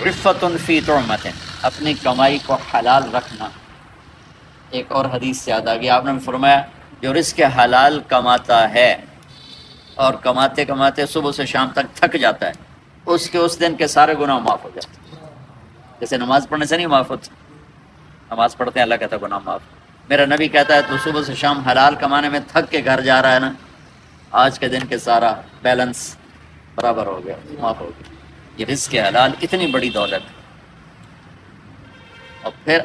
رفتن فی طعمۃ، اپنی کمائی کو حلال رکھنا۔ ایک اور حدیث سے یاد آ گیا، آپ نے فرمایا جو رزق حلال کماتا ہے اور کماتے کماتے صبح سے شام تک تھک جاتا ہے، اس دن کے سارے گناہ معاف ہو جاتے ہیں۔ جیسے نماز پڑھنے سے نہیں معاف ہوتی، نماز پڑھتے ہیں اللہ کہتا ہے گناہ معاف۔ میرا نبی کہتا ہے تو صبح سے شام حلال کمانے میں تھک کے گھر جا رہا ہے نا، آج کے دن کے سارا بیلنس برابر ہو گیا، معاف ہو گیا۔ یہ رزق حلال اتنی بڑی دولت ہے۔ اور پھر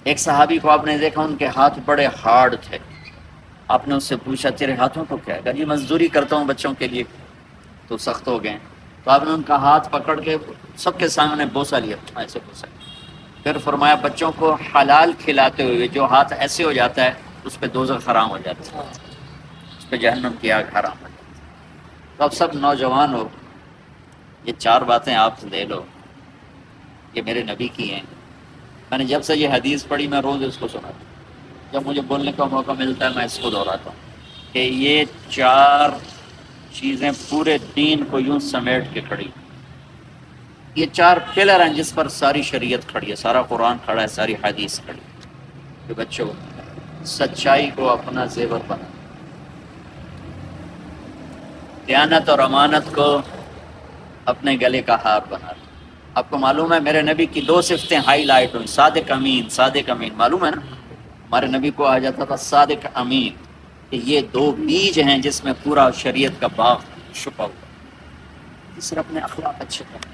ایک صحابی کو آپ نے دیکھا، ان کے ہاتھ بڑے ہارڈ تھے، آپ نے اس سے پوچھا تیرے ہاتھوں کو کیا ہے؟ جی مزدوری کرتا ہوں بچوں کے لیے، تو سخت ہو گئے۔ تو آپ نے ان کا ہاتھ پکڑ کے سب کے سامنے بوسہ لیا، ایسے بوسہ، پھر فرمایا بچوں کو حلال کھلاتے ہوئے جو ہاتھ ایسے ہو جاتا ہے اس پہ دوزخ حرام ہو جاتا ہے، اس پہ جہنم کی آگ حرام ہو جاتی ہے۔ تو اب سب نوجوان ہو، یہ 4 باتیں آپ لے لو، یہ میرے نبی کی ہیں۔ میں نے جب سے یہ حدیث پڑھی میں روز اس کو سناتا ہوں، جب مجھے بولنے کا موقع ملتا ہے میں اس کو دہراتا ہوں کہ یہ 4 چیزیں پورے دین کو یوں سمیٹ کے کھڑی، یہ 4 پلر ہیں جس پر ساری شریعت کھڑی ہے، سارا قرآن کھڑا ہے، ساری حدیث کھڑی ہے۔ کہ بچوں سچائی کو اپنا زیور بنا، دیانت اور امانت کو اپنے گلے کا ہار بنا۔ آپ کو معلوم ہے میرے نبی کی 2 صفتیں ہائی لائٹ ہوئی، صادق امین، صادق امین، معلوم ہے نا؟ ہمارے نبی کو آ جاتا تھا صادق امین، کہ یہ 2 بیج ہیں جس میں پورا شریعت کا باغ چھپا ہوا۔ صرف اپنے اخلاق اچھے کرنا،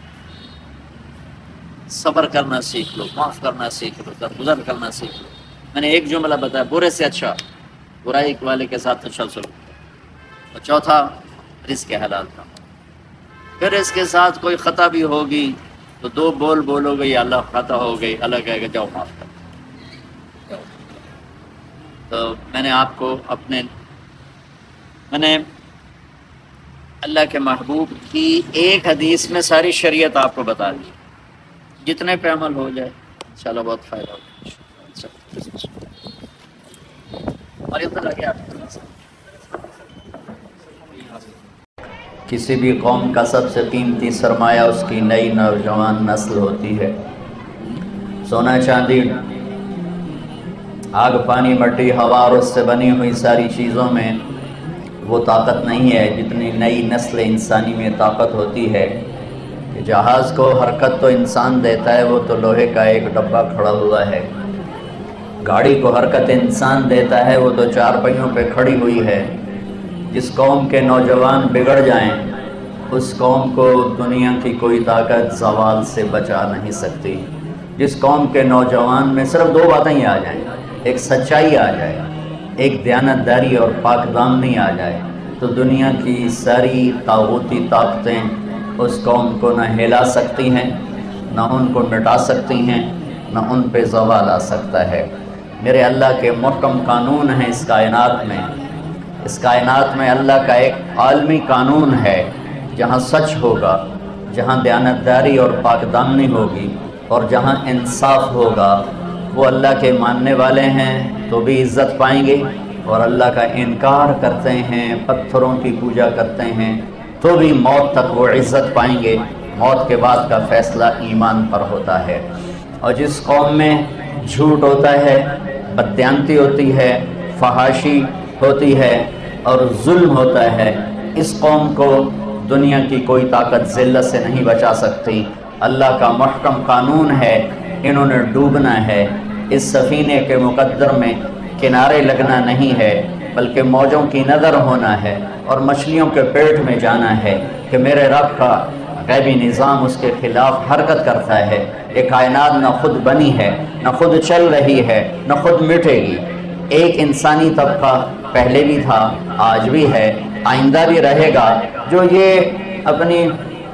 صبر کرنا سیکھ لو، معاف کرنا سیکھ لو، درگزر کرنا سیکھ لو۔ میں نے ایک جملہ بتایا، برے سے اچھا، برائی والے کے ساتھ اچھا سلوک۔ اور چوتھا رزق حلال کا، پھر اس کے ساتھ کوئی خطا بھی ہوگی تو 2 بول بولو گے یا اللہ خطا ہو گئی، اللہ کہے گا جاؤ معاف کر۔ تو میں نے آپ کو میں نے اللہ کے محبوب کی ایک حدیث میں ساری شریعت آپ کو بتا دی، جتنے پہ عمل ہو جائے انشاءاللہ بہت فائدہ ہوگا۔ اور یہ تو لگے کسی بھی قوم کا سب سے قیمتی سرمایہ اس کی نئی نوجوان نسل ہوتی ہے۔ سونا چاندی، آگ پانی مٹی ہوا اور اس سے بنی ہوئی ساری چیزوں میں وہ طاقت نہیں ہے جتنی نئی نسل انسانی میں طاقت ہوتی ہے۔ کہ جہاز کو حرکت تو انسان دیتا ہے، وہ تو لوہے کا ایک ڈبہ کھڑا ہوا ہے۔ گاڑی کو حرکت انسان دیتا ہے، وہ تو 4 پہیوں پہ کھڑی ہوئی ہے۔ جس قوم کے نوجوان بگڑ جائیں اس قوم کو دنیا کی کوئی طاقت زوال سے بچا نہیں سکتی۔ جس قوم کے نوجوان میں صرف 2 باتیں ہی آ جائیں، ایک سچائی آ جائے، ایک دیانت داری اور پاک دامنی آ جائے، تو دنیا کی ساری طاغوتی طاقتیں اس قوم کو نہ ہلا سکتی ہیں، نہ ان کو مٹا سکتی ہیں، نہ ان پہ زوال آ سکتا ہے۔ میرے اللہ کے محکم قانون ہیں اس کائنات میں۔ اس کائنات میں اللہ کا ایک عالمی قانون ہے، جہاں سچ ہوگا، جہاں دیانت داری اور پاک دامنی ہوگی، اور جہاں انصاف ہوگا، وہ اللہ کے ماننے والے ہیں تو بھی عزت پائیں گے، اور اللہ کا انکار کرتے ہیں، پتھروں کی پوجا کرتے ہیں تو بھی موت تک وہ عزت پائیں گے۔ موت کے بعد کا فیصلہ ایمان پر ہوتا ہے۔ اور جس قوم میں جھوٹ ہوتا ہے، بددیانتی ہوتی ہے، فحاشی ہوتی ہے اور ظلم ہوتا ہے، اس قوم کو دنیا کی کوئی طاقت ذلت سے نہیں بچا سکتی۔ اللہ کا محکم قانون ہے، انہوں نے ڈوبنا ہے۔ اس سفینے کے مقدر میں کنارے لگنا نہیں ہے، بلکہ موجوں کی نظر ہونا ہے اور مچھلیوں کے پیٹ میں جانا ہے کہ میرے رب کا غیبی نظام اس کے خلاف حرکت کرتا ہے۔ یہ کائنات نہ خود بنی ہے، نہ خود چل رہی ہے، نہ خود مٹے گی۔ ایک انسانی طبقہ پہلے بھی تھا، آج بھی ہے، آئندہ بھی رہے گا، جو یہ اپنی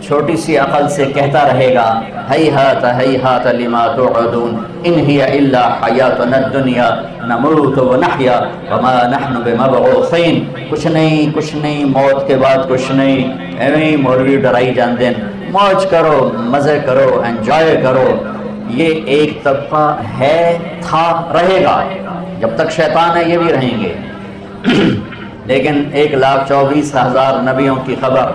چھوٹی سی عقل سے کہتا رہے گا ہیہات ہیہات لما توعدون ان ہی الا حیاتنا الدنیا نموت ونحیا وما نحن بمبعوثین۔ کچھ نہیں، موت کے بعد کچھ نہیں، ایویں مولوی ڈرائی جان دیں، موج کرو، مزے کرو، انجوائے کرو۔ یہ ایک طبقہ ہے، تھا، رہے گا، جب تک شیطان ہے یہ بھی رہیں گے۔ لیکن 1,24,000 نبیوں کی خبر،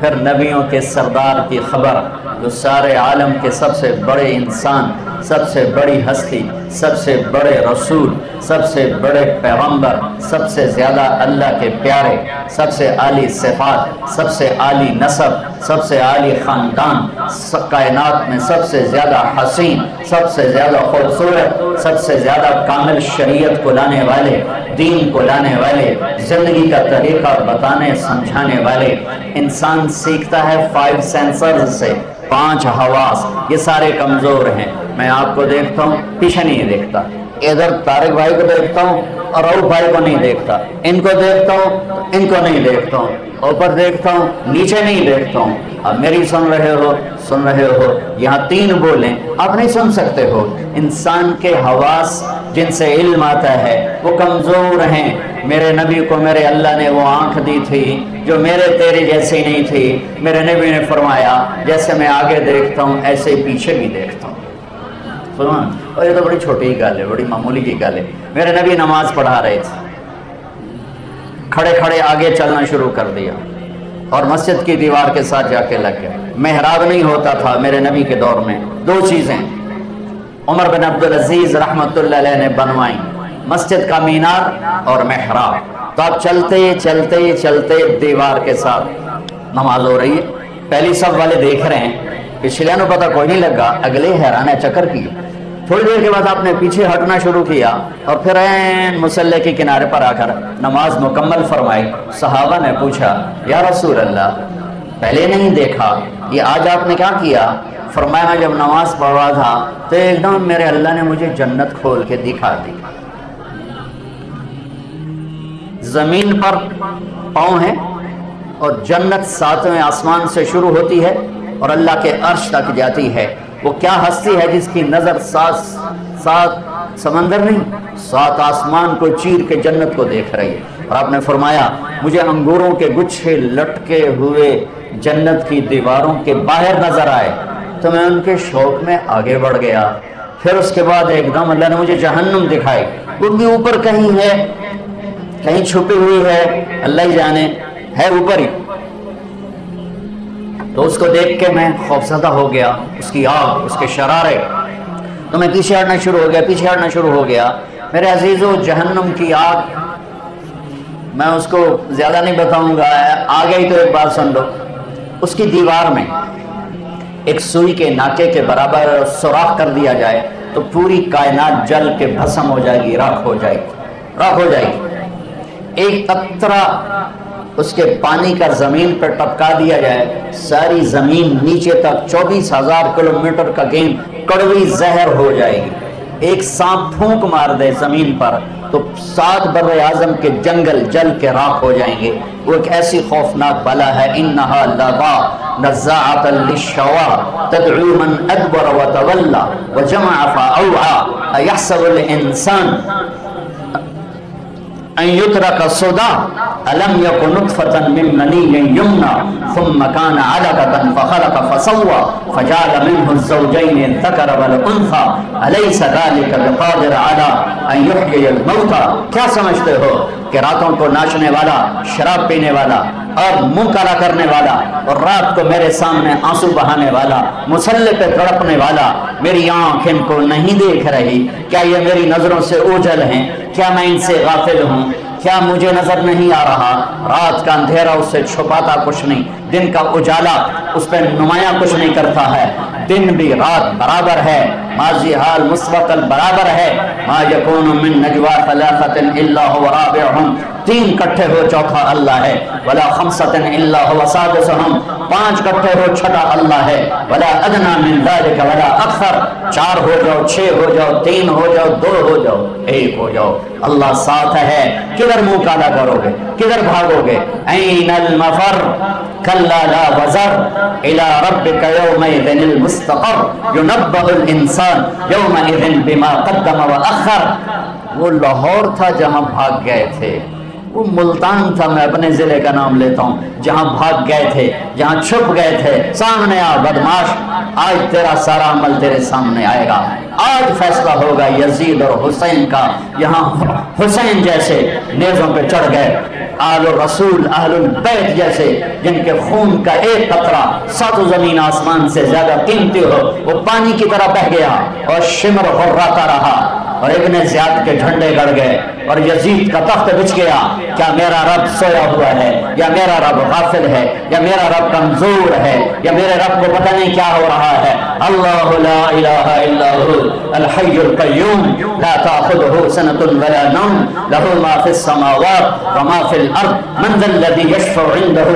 پھر نبیوں کے سردار کی خبر، جو سارے عالم کے سب سے بڑے انسان، سب سے بڑی ہستی، سب سے بڑے رسول، سب سے بڑے پیغمبر، سب سے زیادہ اللہ کے پیارے، سب سے عالی صفات، سب سے عالی نسب، سب سے عالی خاندان، کائنات میں سب سے زیادہ حسین، سب سے زیادہ خوبصورت، سب سے زیادہ کامل شریعت کو لانے والے، دین کو لانے والے، زندگی کا طریقہ بتانے سمجھانے والے۔ انسان سیکھتا ہے 5 سینسرز سے، 5 حواس، یہ سارے کمزور ہیں۔ میں آپ کو دیکھتا ہوں، پیچھے نہیں دیکھتا، ادھر طارق بھائی کو دیکھتا ہوں اور رؤوف بھائی کو نہیں دیکھتا، ان کو دیکھتا ہوں، ان کو نہیں دیکھتا ہوں، اوپر دیکھتا ہوں، نیچے نہیں دیکھتا ہوں۔ اب میری سن رہے ہو، یہاں 3 بولیں، آپ نہیں سن سکتے ہو۔ انسان کے حواس جن سے علم آتا ہے وہ کمزور ہیں۔ میرے نبی کو میرے اللہ نے وہ آنکھ دی تھی جو میرے تیرے جیسی نہیں تھی۔ میرے نبی نے فرمایا جیسے میں آگے دیکھتا ہوں ایسے پیچھے بھی دیکھتا ہوں۔ سنو، اور یہ تو بڑی چھوٹی گل ہے، بڑی معمولی کی گل ہے۔ میرے نبی نماز پڑھا رہے تھے، کھڑے کھڑے آگے چلنا شروع کر دیا اور مسجد کی دیوار کے ساتھ جا کے لگ گئے۔ محراب نہیں ہوتا تھا میرے نبی کے دور میں۔ 2 چیزیں عمر بن عبدالعزیز رحمۃ اللہ علیہ نے بنوائیں، مسجد کا مینار اور محراب۔ تو آپ چلتے چلتے چلتے دیوار کے ساتھ نماز ہو رہی ہے، پہلی صف والے دیکھ رہے ہیں، پچھلے نو پتہ کوئی نہیں لگا، اگلے حیران ہے چکر کی۔ تھوڑی دیر کے بعد آپ نے پیچھے ہٹنا شروع کیا اور پھر عین مصلی کے کنارے پر آ کر نماز مکمل فرمائی۔ صحابہ نے پوچھا یا رسول اللہ پہلے نہیں دیکھا، یہ آج آپ نے کیا کیا؟ فرمایا میں جب نماز پڑھ رہا تھا تو ایک دم میرے اللہ نے مجھے جنت کھول کے دکھا دی۔ زمین پر پاؤں ہیں اور جنت 7ویں آسمان سے شروع ہوتی ہے اور اللہ کے عرش تک جاتی ہے۔ وہ کیا ہستی ہے جس کی نظر 7 سمندر نہیں، 7 آسمان کو چیر کے جنت کو دیکھ رہی ہے۔ اور آپ نے فرمایا مجھے انگوروں کے گچھے لٹکے ہوئے جنت کی دیواروں کے باہر نظر آئے تو میں ان کے شوق میں آگے بڑھ گیا۔ پھر اس کے بعد ایک دم اللہ نے مجھے جہنم دکھائی، وہ بھی اوپر کہیں ہے، کہیں چھپی ہوئی ہے، اللہ ہی جانے، ہے اوپر ہی۔ تو اس کو دیکھ کے میں خوفزدہ ہو گیا، اس کی آگ، اس کے شرارے، تو میں پیچھے ہٹنا شروع ہو گیا۔ میرے عزیزو، جہنم کی آگ میں اس کو زیادہ نہیں بتاؤں گا، آگے ہی تو ایک بات سن لو۔ اس کی دیوار میں ایک سوئی کے ناکے کے برابر سوراخ کر دیا جائے تو پوری کائنات جل کے بھسم ہو جائے گی، راکھ ہو جائے گی۔ ایک قطرہ اس کے پانی کا زمین پر ٹپکا دیا جائے، ساری زمین نیچے تک 24,000 کلومیٹر کا گیند کڑوی زہر ہو جائے گی۔ ایک سانپ پھونک مار دے زمین پر تو 7 بر اعظم کے جنگل جل کے راکھ ہو جائیں گے۔ وہ ایک ایسی خوفناک بلا ہے، انہا لظا نزاعۃ للشوا تدعو من ادبر وتولى وجمع فاوعى ايحسب الانسان ان يترك سدى الم يكن نطفة من مني يمنى ثم كان علقة فخلق فسوى فجعل منه الزوجين الذكر والانثى اليس ذلك بقادر على ان يحيي الموتى۔ کیا سمجھتے ہو کہ راتوں کو ناچنے والا، شراب پینے والا اور منہ کالا کرنے والا اور رات کو میرے سامنے آنسو بہانے والا، مصلی پہ تڑپنے والا، میری آنکھ ان کو نہیں دیکھ رہی؟ کیا یہ میری نظروں سے اوجھل ہیں؟ کیا میں ان سے غافل ہوں؟ کیا مجھے نظر نہیں آ رہا؟ رات کا اندھیرا اس سے چھپاتا کچھ نہیں، دن کا اجالا اس پہ نمایاں کچھ نہیں کرتا ہے۔ دن بھی رات برابر ہے، ماضی حال مستقبل برابر ہے۔ ما یکون من نجوا ثلاثۃ الا هو رابعهم، 3 کٹھے ہو چوتھا اللہ ہے، ولا خمسۃ الا هو سادسهم، 5 کٹھے ہو چھٹا اللہ ہے، ولا ادنى من ذلك ولا اکثر، 4 ہو جاؤ، 6 ہو جاؤ، 3 ہو جاؤ، 2 ہو جاؤ، 1 ہو جاؤ، اللہ ساتھ ہے۔ کدھر منہ کالا کرو گے؟ کدھر بھاگو گے؟ این المفر کلا لا وزر الى ربك يومئذ المستقر ينبأ الانسان يومئذ بما قدم واخر۔ وہ لاہور تھا جہاں بھاگ گئے تھے، وہ ملتان تھا، میں اپنے ضلع کا نام لیتا ہوں، جہاں بھاگ گئے تھے، جہاں چھپ گئے تھے۔ سامنے آ بدماش، آج تیرا سارا عمل تیرے سامنے آئے گا۔ آج فیصلہ ہوگا یزید اور حسین کا۔ یہاں حسین جیسے نیزوں پہ چڑھ گئے، آل رسول اہل البیت جیسے جن کے خون کا ایک قطرہ سات زمین آسمان سے زیادہ قیمتی ہو وہ پانی کی طرح بہ گیا اور شمر غراتا رہا اور ابن زیاد کے جھنڈے گڑ گئے اور یزید کا تخت بچ گیا. کیا میرا رب سویا ہوا ہے یا میرا رب غافل ہے یا میرا رب کمزور ہے یا میرے رب کو پتہ نہیں کیا ہو رہا ہے؟ اللہ لا الہ الا هو الحی القیوم لا تأخذه سنة ولا نوم له ما في السماوات وما في الارض من ذا الذي يشفع عنده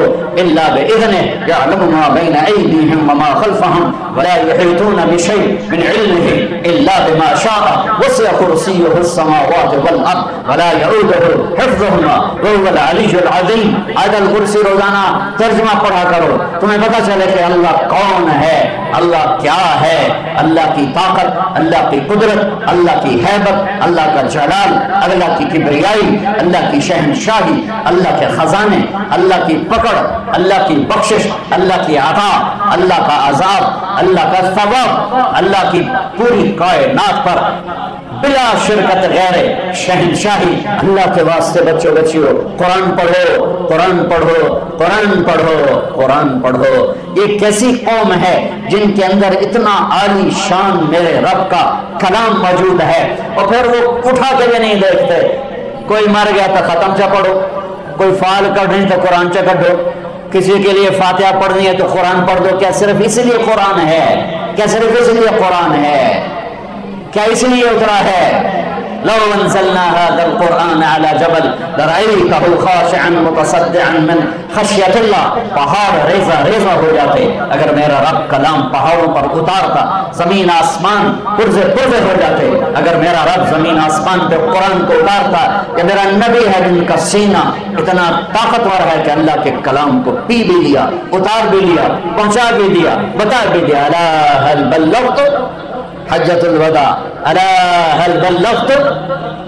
الا باذنه يعلم ما بين ايديهم وما خلفهم ولا يحيطون بشيء من علمه الا بما شاء وسع كرسيه السماوات والارض ولا يؤوده حفظهما وهو العلی العظیم. آیت الکرسی روزانہ ترجمہ پڑھا کرو، تمہیں پتہ چلے کہ اللہ کون ہے، اللہ کیا ہے. اللہ کی طاقت، اللہ کی قدرت، اللہ کی ہیبت، اللہ کا جلال، اللہ کی کبریائی، اللہ کی شہنشاہی، اللہ کے خزانے، اللہ کی پکڑ، اللہ کی بخشش، اللہ کی عطا، اللہ کا عذاب، اللہ کا ثواب، اللہ کی پوری کائنات پر بلا شرکت غیر شہنشاہی. اللہ کے واسطے بچوں بچیوں قرآن پڑھو، قرآن پڑھو، قرآن پڑھو، قرآن پڑھو. یہ کیسی قوم ہے جن کے اندر اتنا عالی شان میرے رب کا کلام موجود ہے اور پھر وہ اٹھا کے بھی نہیں دیکھتے. کوئی مر گیا تو ختم چا پڑھو، کوئی فعال کرنی تو قرآن چا کڈو، کسی کے لیے فاتحہ پڑھنی ہے تو قرآن پڑھ دو. کیا صرف اس لیے قرآن ہے؟ کیا صرف اس لیے قرآن ہے؟ کیا اس لیے اترا ہے؟ لو انزلنا هذا القرآن على جبل لرأيته خاشعا متصدعا من خشیت اللہ. پہاڑ ریزہ ریزہ ہو جاتے اگر میرا رب کلام پہاڑوں پر اتارتا، زمین آسمان پرزے پرزے ہو جاتے اگر میرا رب زمین آسمان پہ قرآن کو اتارتا. کہ میرا نبی ہے جن کا سینہ اتنا طاقتور ہے کہ اللہ کے کلام کو پی بھی لیا، اتار بھی لیا، پہنچا بھی دیا، بتا بھی دیا. الا هل بلغت حجت الوداع، الا هل بلغت،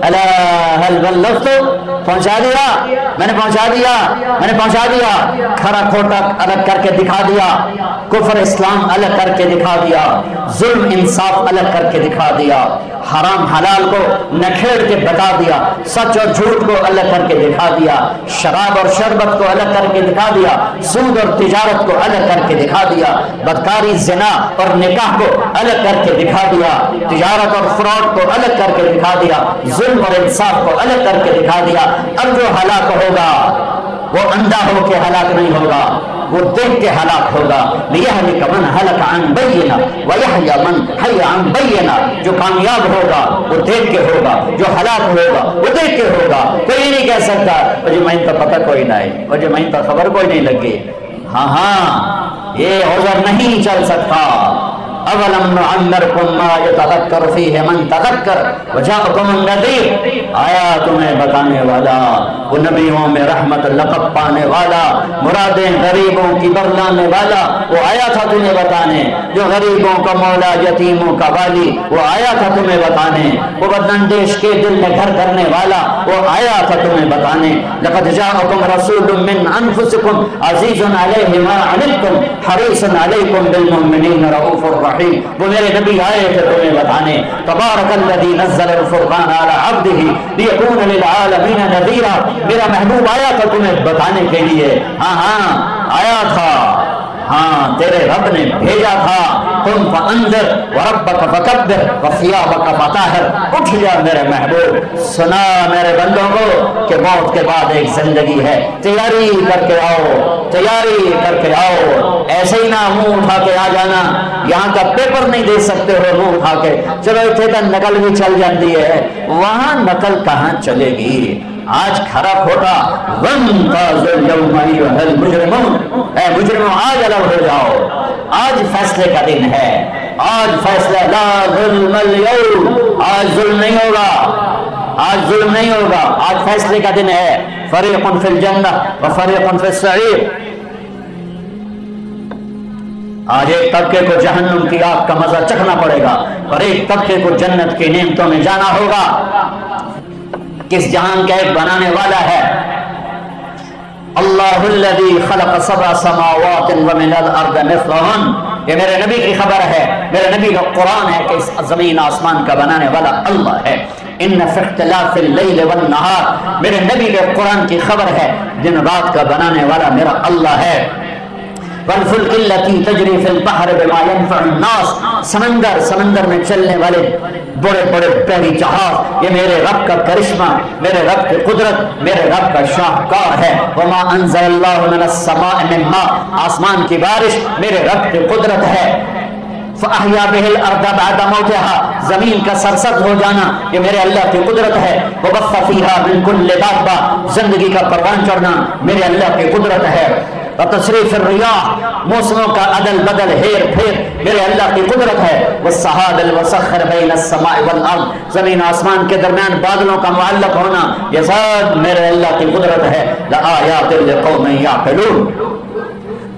الا هل بلغت. پہنچا دیا، میں نے پہنچا دیا، میں نے پہنچا دیا. کھرا کھوٹا الگ کر کے دکھا دیا، کفر اسلام الگ کر کے دکھا دیا، ظلم انصاف الگ کر کے دکھا دیا، حرام حلال کو نکھیڑ کے بتا دیا، سچ اور جھوٹ کو الگ کر کے دکھا دیا، شراب اور شربت کو الگ کر کے دکھا دیا، سود اور تجارت کو الگ کر کے دکھا دیا، بدکاری زنا اور نکاح کو الگ کر کے دکھا دیا، تجارت اور فراڈ کو الگ کر کے دکھا دیا، ظلم اور انصاف کو الگ کر کے دکھا دیا. اب جو ہلاک ہوگا وہ اندھا ہو کے ہلاک نہیں ہوگا، وہ دیکھ کے ہلاک ہوگا. لِيَهْلِكَ مَنْ هَلَكَ عَنْ بَيِّنَةٍ وَيَحْيَىٰ مَنْ حَيَّ عَنْ بَيِّنَةٍ. جو کامیاب ہوگا وہ دیکھ کے ہوگا، جو ہلاک ہوگا وہ دیکھ کے ہوگا. کوئی نہیں کہہ سکتا مجھے میں تو پتہ کوئی نہ ہے، مجھے میں تو خبر کوئی نہیں لگی. ہاں یہ عذر نہیں چل سکتا. اولم نعمرکم ما یتذکر فیہ من تذکر وجاءکم النذیر. آیا تمہیں بتانے والا، وہ نبیوں میں رحمت لقب پانے والا، مرادیں غریبوں کی برلانے والا، وہ آیا تھا تمہیں بتانے. جو غریبوں کا مولا، یتیموں کا والی، وہ آیا تھا تمہیں بتانے. وہ بداندیش کے دل میں گھر کرنے والا، وہ آیا تھا تمہیں بتانے. لقد جاءکم رسول من انفسکم عزیز علیہ ما عنتم حریص علیکم بالمؤمنین رؤوف الرحیم. وہ میرے نبی آئے تھے تمہیں بتانے. تبارک الذی نزل الفرقان علی عبدہ لیکون للعالمین نذیرا. میرا محبوب آیا تھا تمہیں بتانے کے لیے. ہاں آیا تھا، ہاں تیرے رب نے بھیجا تھا. قم فانذر وربک فکبر وثیابک فطہر. اٹھ جا میرے محبوب، سنا میرے بندوں کو کہ موت کے بعد ایک زندگی ہے. تیاری کر کے آؤ، تیاری کر کے آؤ. ایسے ہی نہ منہ اٹھا کے آ جانا. یہاں کا پیپر نہیں دے سکتے ہو منہ اٹھا کے. چلو اتنے تو نقل بھی چل جاتی ہے، وہاں نقل کہاں چلے گی. آج کھرا کھوٹا وَانْتَظِرْ الْيَوْمَ أَيُّهَا الْمُجْرِمُونَ. اے مجرموں آج الگ ہو جاؤ، آج فیصلے کا دن ہے. آج فیصلہ لا ظلم اليوم. آج ظلم نہیں ہوگا، آج ظلم نہیں ہوگا، آج فیصلے کا دن ہے. فَرِيقٌ فِي الْجَنَّةِ وَفَرِيقٌ فِي السَّعِيرِ. آج ایک طبقے کو جہنم کی آگ کا مزہ چکھنا پڑے گا اور ایک طبقے کو جنت کی نعمتوں میں جانا ہوگا. کس جہان کا ایک بنانے والا ہے. اللہ الذی خلق سبع سماوات ومن الارض مثلہن. یہ میرے نبی کی خبر ہے، میرے نبی کا قرآن ہے کہ اس زمین آسمان کا بنانے والا اللہ ہے. ان فی اختلاف اللیل والنہار، میرے نبی کے قرآن کی خبر ہے دن رات کا بنانے والا میرا اللہ ہے۔ والفلک التی تجری فی البحر بما ینفع الناس، سمندر میں چلنے والے بڑے بڑے بحری جہاز، یہ میرے رب کا کرشمہ، میرے رب کی قدرت، میرے رب کا شاہکار ہے۔ وما انزل اللہ من السماء من ماء، آسمان کی بارش میرے رب کی قدرت ہے۔ فَأَحْيَا بِهِ الْأَرْضَ بَعْدَ مَوْتِهَا، زمین کا سرسبز ہو جانا یہ میرے اللہ کی قدرت ہے۔ وَبَثَّ فِيهَا مِن كُلِّ دَابَّةٍ، زندگی کا پروان چڑھنا میرے اللہ کی قدرت ہے۔ وتصریف الریاح، موسموں کا عدل بدل ہیر پھیر میرے اللہ کی قدرت ہے۔ والسحاب المسخر بین السماء والارض، زمین آسمان کے درمیان بادلوں کا معلق ہونا یہ سب میرے اللہ کی قدرت ہے۔ لآیات لقوم یعقلون،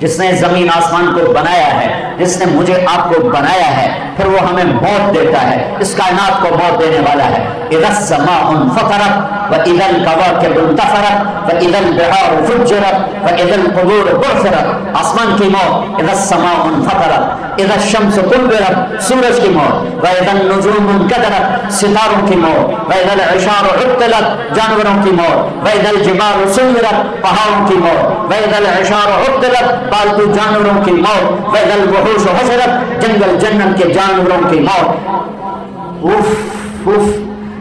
جس نے زمین آسمان کو بنایا ہے، جس نے مجھے آپ کو بنایا ہے، پھر وہ ہمیں موت دیتا ہے، اس کائنات کو موت دینے والا ہے۔ اذا السماء انفطرت واذا الكواكب انتثرت واذا البحار فجرت واذا القبور بعثرت، آسمان کی موت، اذا السماء انفطرت، اذا الشمس كورت، سورج کی موت، واذا النجوم انكدرت، ستاروں کی موت، واذا العشار عطلت، جانوروں کی موت، واذا الجبال سيرت، پہاڑوں کی موت، واذا العشار عطلت، پالتو جانوروں کی موت، وَإِذَا الْوُحُوشُ حُشِرَتْ، جنگل جنت کے جانوروں کی موت۔ اوف،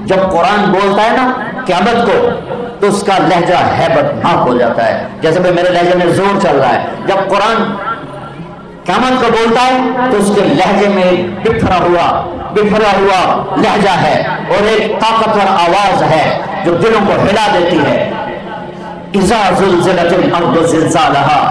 جب قرآن بولتا ہے نا قیامت کو تو اس کا لہجہ ہیبت ناک ہو جاتا ہے، جیسے کہ میرے لہجے میں زور چل رہا ہے۔ جب قرآن قیامت کو بولتا ہے تو اس کے لہجے میں بکھرا ہوا لہجہ ہے اور ایک طاقتور آواز ہے جو دلوں کو ہلا دیتی ہے۔ اذا زلزلت الارض زلزالها،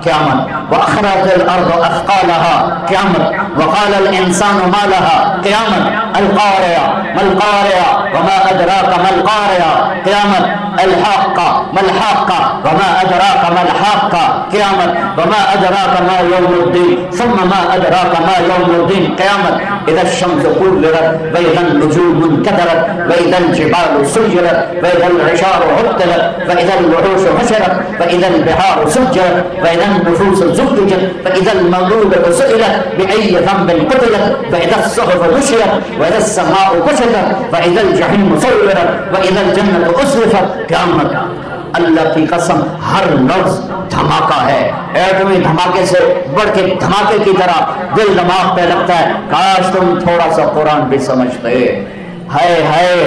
قیامت، واخرجت الارض اثقالها، قیامت، وقال الانسان ما لها، قیامت، القارعة ما القارعة وما ادراك ما القارعة، قیامت، الحاقة ما الحاقة وما ادراك ما الحاقة، قیامت، وما ادراك ما يوم الدين ثم ما ادراك ما يوم الدين، قیامت، اذا الشمس كورت واذا النجوم انكدرت واذا الجبال سيرت واذا العشار عطلت واذا الوحوش حشرت واذا البحار سجرت واذا النفوس زوجت واذا الموءودة سئلت بأي ذنب قتلت واذا الصحف نشرت واذا السماء كشطت واذا الجحيم سعرت واذا الجنة أزلفت، قیامت۔ اللہ کی قسم ہر لفظ دھماکہ ہے، ایٹمی دھماکے سے بڑھ کے دھماکے کی طرح دل دماغ پہ لگتا ہے۔ کاش تم تھوڑا سا قرآن بھی سمجھتے۔ ہائے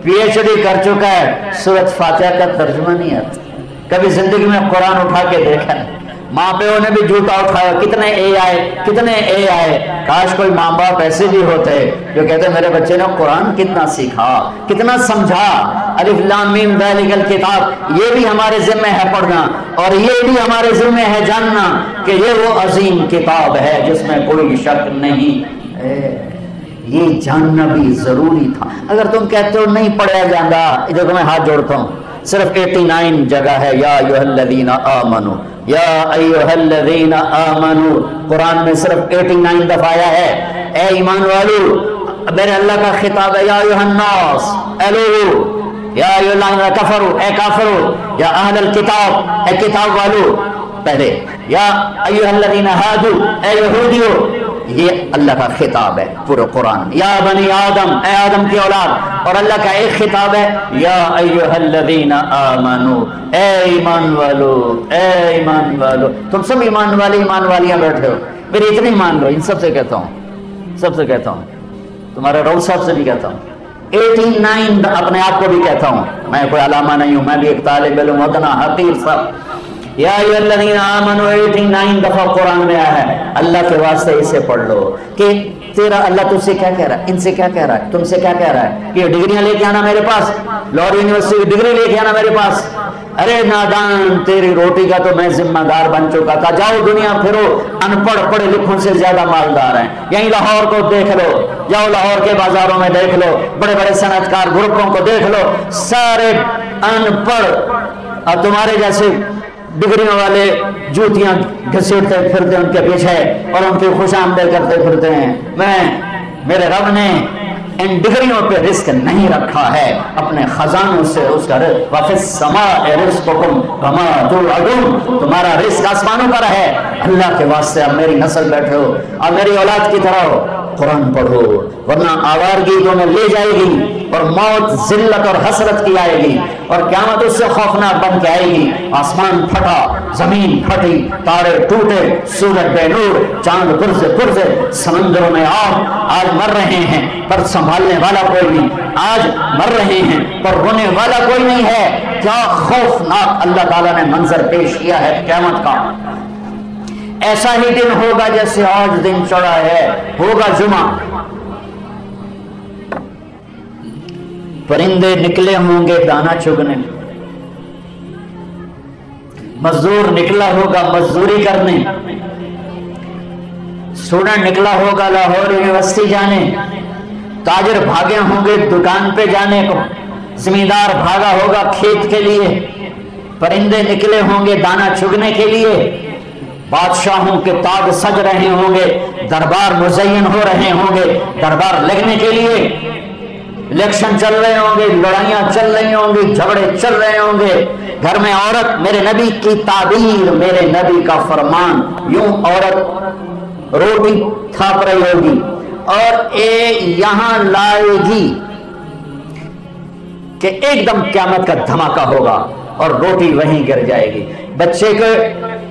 پی ایچ ڈی کر چکا ہے، سورۃ فاتحہ کا ترجمہ نہیں آتا، کبھی زندگی میں قرآن اٹھا کے دیکھا نہیں۔ ماں پیوں نے بھی جھوٹا اٹھایا، کتنے اے آئے۔ کاش کوئی ماں باپ ایسے بھی ہوتے جو کہتے میرے بچے نے قرآن کتنا سیکھا، کتنا سمجھا۔ الف لام میم ذالک الکتاب، یہ بھی ہمارے ذمہ ہے پڑھنا، اور یہ بھی ہمارے ذمہ ہے جاننا کہ یہ وہ عظیم کتاب ہے جس میں کوئی شک نہیں ہے۔ یہ جاننا بھی ضروری تھا۔ اگر تم کہتے ہو نہیں پڑھا جاتا، ادھر تو میں ہاتھ جوڑتا ہوں، صرف 89 جگہ ہے یا ایھا الذین آمنو، یا ایھا الذین آمنو، قرآن میں صرف 89 دفعہ آیا ہے۔ اے ایمان والو، میرے اللہ کا خطاب ہے، یا ایھا الناس، اے لوگو، یا ایھا الذین کفروا، اے کافرو، یا اہل الکتاب، اے کتاب والو، پہلے یا ایھا الذین ہادو، اے یہودیو، یہ اللہ کا خطاب ہے پورے قرآن۔ یا بنی آدم، اے آدم کی اولاد، اور اللہ کا ایک خطاب ہے یا ایھا الذین آمنو، اے ایمان والو، اے ایمان والو۔ تم سب ایمان والے ایمان والیاں بیٹھے ہو، میری اتنی مان لو، ان سب سے کہتا ہوں، تمہارے راؤ صاحب سے بھی کہتا ہوں، 89 اپنے آپ کو بھی کہتا ہوں، میں کوئی علامہ نہیں ہوں، میں بھی ایک طالب علم ادنا حقیر صاحب۔ یا ایھا الذین آمنو 89 دفعہ قرآن میں آیا ہے۔ اللہ کے واسطے اسے پڑھ لو کہ تیرا اللہ تجھ سے کیا کہہ رہا ہے، ان سے کیا کہہ رہا ہے، تم سے کیا کہہ رہا ہے۔ یہ ڈگریاں لے کے آنا میرے پاس، لاہور یونیورسٹی کی ڈگری لے کے آنا میرے پاس۔ ارے نادان، تیری روٹی کا تو میں ذمہ دار بن چکا تھا۔ جاؤ دنیا پھرو، ان پڑھ پڑھے لکھوں سے زیادہ مالدار ہیں۔ یہیں لاہور کو دیکھ لو، جاؤ لاہور کے بازاروں میں دیکھ لو، بڑے بڑے صنعت کار گروپوں کو دیکھ لو، سارے ان پڑھ، اور تمہارے جیسے ڈگریوں والے جوتیاں گھسیٹتے پھرتے ان کے پیچھے اور ان کی خوش آمدید کرتے پھرتے ہیں۔ میرے رب نے ان ڈگریوں پہ رزق نہیں رکھا ہے، اپنے خزانوں سے اس کا رزق، وَفِي السَّمَاءِ رِزْقُكُمْ وَمَا تُوعَدُونَ، تمہارا رزق آسمانوں پر ہے۔ اللہ کے واسطے اب میری نسل بیٹھے ہو، اب میری اولاد کی طرح ہو، قرآن پڑھو، ورنہ آوارگی تمہیں لے جائے گی اور موت ذلت اور حسرت کی آئے گی، اور قیامت اس سے خوفناک بن کے آئے گی۔ آسمان پھٹا، زمین پھٹی، تارے ٹوٹے، سورج بے نور، چاند پرزے پرزے، سمندروں میں آگ۔ آج مر رہے ہیں پر سنبھالنے والا کوئی نہیں، آج مر رہے ہیں پر رونے والا کوئی نہیں ہے۔ کیا خوفناک اللہ تعالیٰ نے منظر پیش کیا ہے قیامت کا۔ ایسا ہی دن ہوگا جیسے آج دن چڑھا ہے، ہوگا جمعہ۔ پرندے نکلے ہوں گے دانا چگنے، مزدور نکلا ہوگا مزدوری کرنے، اسٹوڈنٹ نکلا ہوگا لاہور یونیورسٹی جانے، تاجر بھاگے ہوں گے دکان پہ جانے کو، زمیندار بھاگا ہوگا کھیت کے لیے، پرندے نکلے ہوں گے دانا چگنے کے لیے، بادشاہوں کے تاج سج رہے ہوں گے، دربار مزین ہو رہے ہوں گے دربار لگنے کے لیے، الیکشن چل رہے ہوں گے، لڑائیاں چل رہی ہوں گی، جھگڑے چل رہے ہوں گے، گھر میں عورت، میرے نبی کی تعبیر، میرے نبی کا فرمان، یوں عورت روٹی تھاپ رہی ہوگی اور یہاں لائے گی کہ ایک دم قیامت کا دھماکہ ہوگا اور روٹی وہیں گر جائے گی۔ بچے کے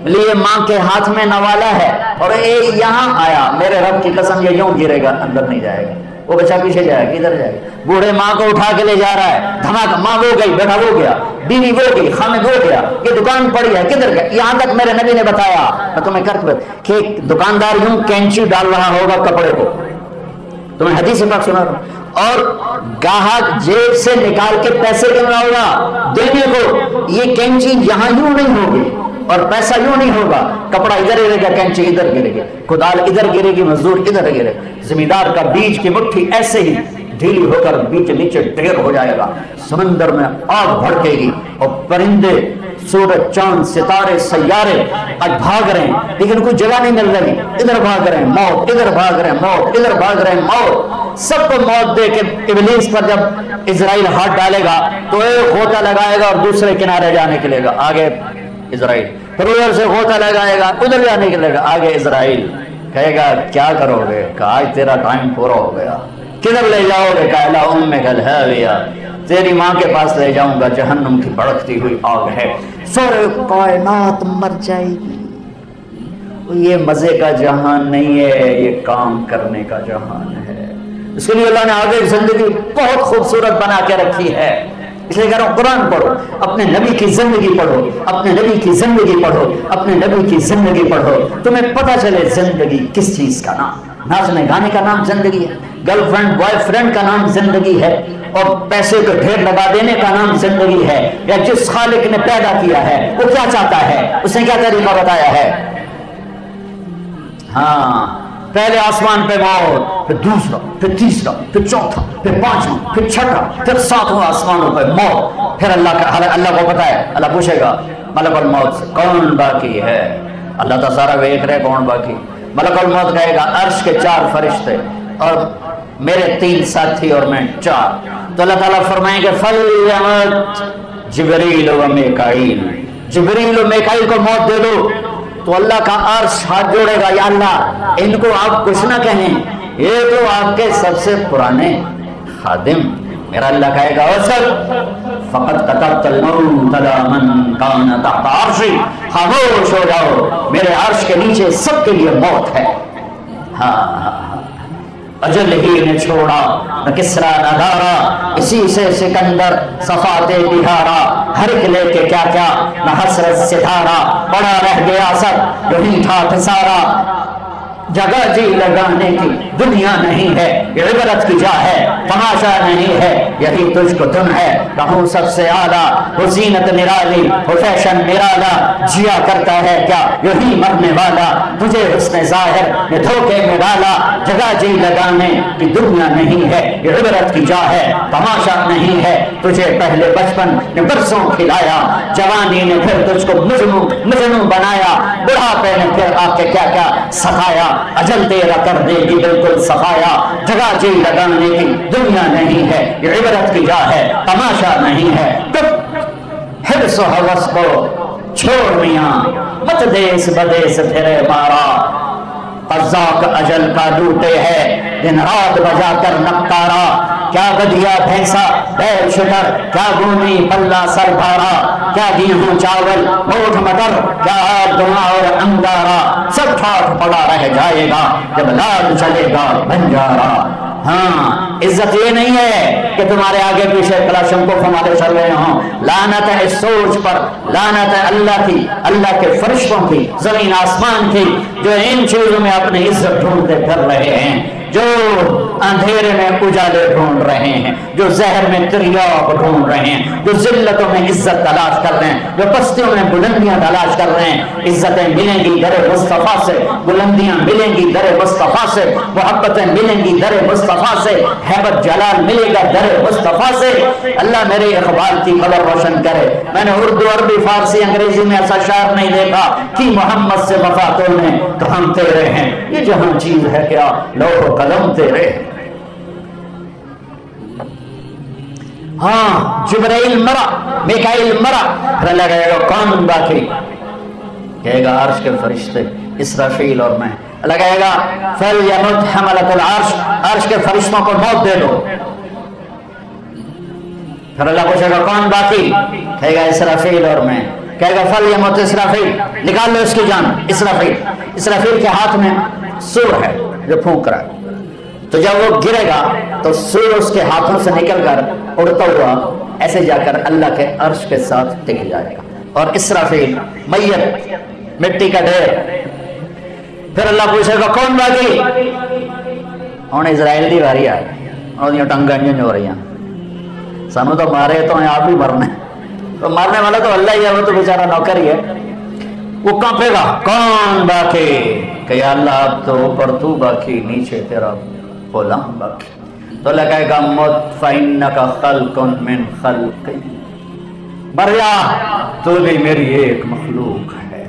لیے ماں کے ہاتھ میں نوالا ہے اور یہاں آیا، میرے رب کی قسم یہ یوں گرے گا، اندر نہیں جائے گا، وہ بچہ پیچھے جائے گا، ادھر جائے گا۔ بوڑھے ماں کو اٹھا کے لے جا رہا ہے، دھماکہ، ماں وہ گئی، بیٹا وہ گیا، بیوی وہ گئی، خامد وہ گیا، یہ دکان پڑی ہے کدھر گیا، یہاں تک میرے نبی نے بتایا۔ میں تمہیں کہ دکاندار یوں کینچی ڈال رہا ہوگا کپڑے کو، تمہیں حدیث پاک سنا رہا ہوں، اور گاہک جیب سے نکال کے پیسے گنوا ہوگا دینے کو، یہ کینچی یہاں یوں نہیں ہوگی اور پیسہ یوں نہیں ہوگا، کپڑا ادھر گرے گا، کینچی ادھر گرے گی، کدال ادھر گرے گی، مزدور ادھر گرے گا، زمیندار کا بیج کی مٹھی ایسے ہی ڈھیلی ہو کر بیچ نیچے ڈھیر ہو جائے گا، سمندر میں آگ بھڑکے گی اور پرندے، سورج، چاند، ستارے، سیارے آج بھاگ رہے ہیں لیکن کوئی جگہ نہیں مل رہی، ادھر بھاگ رہے ہیں موت، ادھر بھاگ رہے ہیں موت، ادھر بھاگ رہے ہیں موت، سب کو موت دے کے ابلیس پر جب اسرائیل ہاتھ ڈالے گا تو ایک غوطہ لگائے گا اور دوسرے کنارے جانے کے لیے گا، آگے اسرائیل، پھر ادھر سے غوطہ لگائے گا ادھر جانے کے لیے گا، آگے اسرائیل، کہے گا کیا کرو گے، کہ آج تیرا ٹائم پورا ہو گیا، کدھر لے جاؤ گے، کہ الا امک الہاویہ، تیری ماں کے پاس لے جاؤں گا، جہنم کی بھڑکتی ہوئی آگ ہے، سارے کائنات مر جائے گی۔ یہ مزے کا جہان نہیں ہے، یہ کام کرنے کا جہان ہے۔ اس کے لیے اللہ نے آگے زندگی بہت خوبصورت بنا کے رکھی ہے، اس لیے کہہ رہا ہوں قرآن پڑھو، اپنے نبی کی زندگی پڑھو، اپنے نبی کی زندگی پڑھو، اپنے نبی کی زندگی پڑھو، تمہیں پتہ چلے زندگی کس چیز کا نام، ناچنے گانے کا نام زندگی ہے، گرل فرینڈ بوائے فرینڈ کا نام زندگی ہے، اور پیسے کو ڈھیر لگا دینے کا نام زندگی ہے، یا جس خالق نے پیدا کیا ہے وہ کیا چاہتا ہے، اس نے کیا طریقہ بتایا ہے۔ ہاں، پہلے آسمان پہ موت، پھر دوسرا، پھر تیسرا، پھر چوتھا، پھر پانچواں، پھر چھٹا، پھر ساتواں آسمانوں پہ موت، پھر اللہ کو پتا ہے، اللہ پوچھے گا ملک الموت سے کون باقی ہے، اللہ تعالیٰ سارا دیکھ رہے کون باقی، ملک الموت کہے گا عرش کے 4 فرشتے اور میرے 3 ساتھی اور میں 4، تو اللہ تعالیٰ فرمائیں گے فَلْيَمُتْ جبریل و میکائیل، جبریل و میکائیل کو موت دے دو، تو اللہ کا عرش ہاتھ جوڑے گا، یا اللہ ان کو آپ کچھ نہ کہیں، یہ تو آپ کے سب سے پرانے خادم، میرا اللہ کہے گا اوسر فقط قطعت الموت علی من کان تحت عرشی، خاموش ہو جاؤ، میرے عرش کے نیچے سب کے لیے موت ہے۔ ہاں اجل ہی نے چھوڑا نہ کسرا نہ دارا، اسی سے سکندر صفات بہارا، ہر ایک لے کے کیا کیا نہ حسرت ستارہ، پڑا رہ گیا سب یہی تھا خسارہ، جگہ جی لگانے کی دنیا نہیں ہے، یہ عبرت کی جا ہے، تماشا نہیں ہے، یہی تجھ کو دن ہے، رہوں سب سے اعلیٰ، وہ زینت نرالی، وہ فیشن نرالا، جیا کرتا ہے کیا یہی مرنے والا، تجھے حسن ظاہر نے دھوکے میں ڈالا، جگہ جی لگانے کی دنیا نہیں ہے، یہ عبرت کی جا ہے، تماشا نہیں ہے، تجھے پہلے بچپن نے برسوں کھلایا، جوانی نے پھر تجھ کو مجنوں بنایا، بڑھاپے نے پھر آ کے کیا کیا سکھایا، اجل تیرا کر دے گی بالکل صفایا، جگہ جی لگانے کی دنیا نہیں ہے، یہ عبرت کی جا ہے، تماشا نہیں ہے، حرص و حوث کو چھوڑ میاں، مت دیس بدیس پھرے مارا، قزاق اجل کا لوٹے ہے دن رات بجا کر نقارا، کیا گدھیا بھینسا بیل شکر، کیا گونی پلہ سر بھارا، کیا گیہوں چاول موٹھ مٹر، کیا آگ دھواں اور انگارا، سب ٹھاٹ پڑا رہ جائے گا جب لال چلے گا بنجارا۔ ہاں عزت یہ نہیں ہے کہ تمہارے آگے پیچھے کلاشن کو ہمارے چل رہے ہوں، لعنت ہے اس سوچ پر، لعنت ہے اللہ کی، اللہ کے فرشتوں کی، زمین آسمان کی، جو ان چیزوں میں اپنی عزت ڈھونڈتے پھر رہے ہیں، جو اندھیرے میں اجالے ڈھونڈ رہے ہیں، جو زہر میں تریاق ڈھونڈ رہے ہیں، جو ذلتوں میں عزت تلاش کر رہے ہیں، جو پستیوں میں بلندیاں تلاش کر رہے ہیں۔ عزتیں ملیں گی در مصطفیٰ سے، بلندیاں ملیں گی در مصطفیٰ سے، محبتیں ملیں گی در مصطفیٰ سے، ہیبت جلال ملے گا در مصطفیٰ سے۔ اللہ میرے اقبال کی قبر روشن کرے۔ میں نے اردو، عربی، فارسی، انگریزی میں ایسا شعر نہیں دیکھا کہ محمد سے وفا تو میں تو ہم تیرے ہیں، یہ جہاں چیز ہے کیا لوح و قلم تیرے۔ ہاں جبرائیل مرا، میکائیل مرا، پھر لگے گا کون باقی؟ کہے گا عرش کے فرشتے اسرافیل اور میں، لگے گا فَلْيَمُتْ حَمَلَةُ الْعَرْشِ، عرش کے فرشتوں کو موت دے دو۔ پھر اللہ پوچھے گا کون باقی؟ کہے گا اسرافیل اور میں، کہے گا فَلْيَمُتْ اسرافیل، نکال لو اس کی جان۔ اسرافیل، اسرافیل کے ہاتھ میں سور ہے جو پھونک رہا ہے، تو جب وہ گرے گا تو سور اس کے ہاتھوں سے نکل کر اڑتا ہوا ایسے جا کر اللہ کے عرش کے ساتھ ٹک جائے گا۔ اور اسرافیل میت، مٹی کا ڈھیر۔ پھر اللہ پوچھے گا کون باقی؟ ہوں اسرائیل دی واری آ گئی، ٹنگاں ہو رہی ہیں، سانو تو مارے تو آپ بھی مرنے، تو مارنے والا تو اللہ ہی ہے، وہ تو بیچارہ نوکر ہی ہے۔ وہ کانپے گا کون باقی؟ کہ یا اللہ اب تو اوپر تو باقی، نیچے تیرا غلام باقی۔ تو اللہ کہے گا فَإِنَّكَ خَلْقٌ مِّن خَلْقِ، مریا تو بھی میری ایک مخلوق ہے۔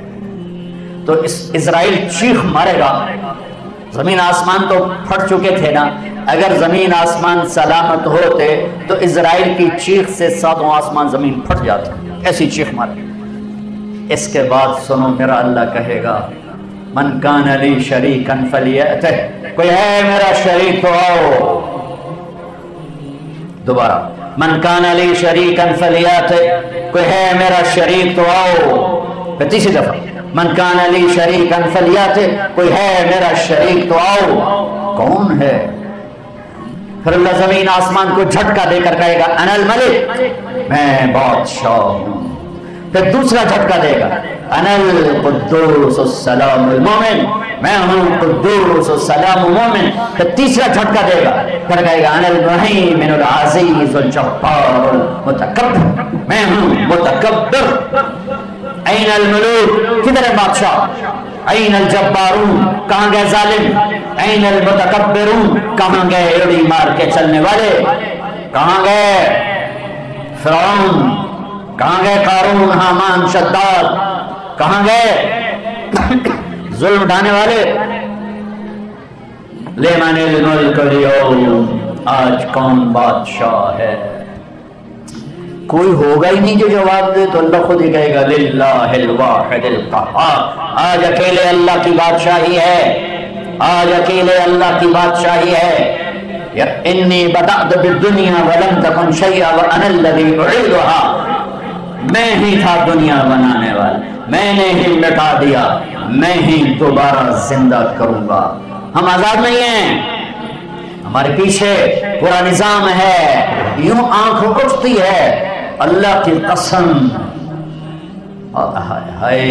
تو اسرائیل چیخ مارے گا، زمین آسمان تو پھٹ چکے تھے نا، اگر زمین آسمان سلامت ہوتے تو اسرائیل کی چیخ سے ساتوں آسمان زمین پھٹ جاتے، ایسی چیخ مارے۔ اس کے بعد سنو میرا اللہ کہے گا من کان لی شریکن فلیأتہ، کوئی ہے میرا شریک تو آؤ۔ دوبارہ من کان لی شریکن فلیأتہ، کوئی ہے میرا شریک تو آؤ۔ پھر تیسری دفعہ من کان لی شریکن فلیأتہ، کوئی ہے میرا شریک تو آؤ۔ کون ہے؟ پھر اللہ زمین آسمان کو جھٹکا دے کر کہے گا انا الملک، میں بادشاہ ہوں۔ پھر دوسرا جھٹکا دے گا انا القدوس السلام المومن، میں ہوں قدوس السلام مومن۔ پھر تیسرا جھٹکا دے گا، پھر کہے گا انا المہیمن العزیز الجبار المتکبر، میں ہوں متکبر۔ این الملوک، کدھر ہے بادشاہ؟ این الجبارون، کہاں گئے ظالم؟ این المتکبرون، کہاں گئے ایڑی مار کے چلنے والے؟ کہاں گئے فرعون؟ کہاں گئے قارون، حامان، شداد؟ کہاں گئے ظلم اٹھانے والے؟ لمن الملک اليوم، آج کون بادشاہ ہے؟ کوئی ہوگا ہی نہیں جو جواب دے، تو اللہ خود ہی کہے گا للہ الواحد القہار، آج اکیلے اللہ کی بادشاہی ہے، آج اکیلے اللہ کی بادشاہی ہے۔ انی بدأت بالدنیا ولم تکن شیئا وانا الذی اعیدها، میں ہی تھا دنیا بنانے والا، میں نے ہی مٹا دیا، میں ہی دوبارہ زندہ کروں گا۔ ہم آزاد نہیں ہیں، ہمارے پیچھے پورا نظام ہے، یوں آنکھ اٹھتی ہے اللہ کی قسم۔ ہائے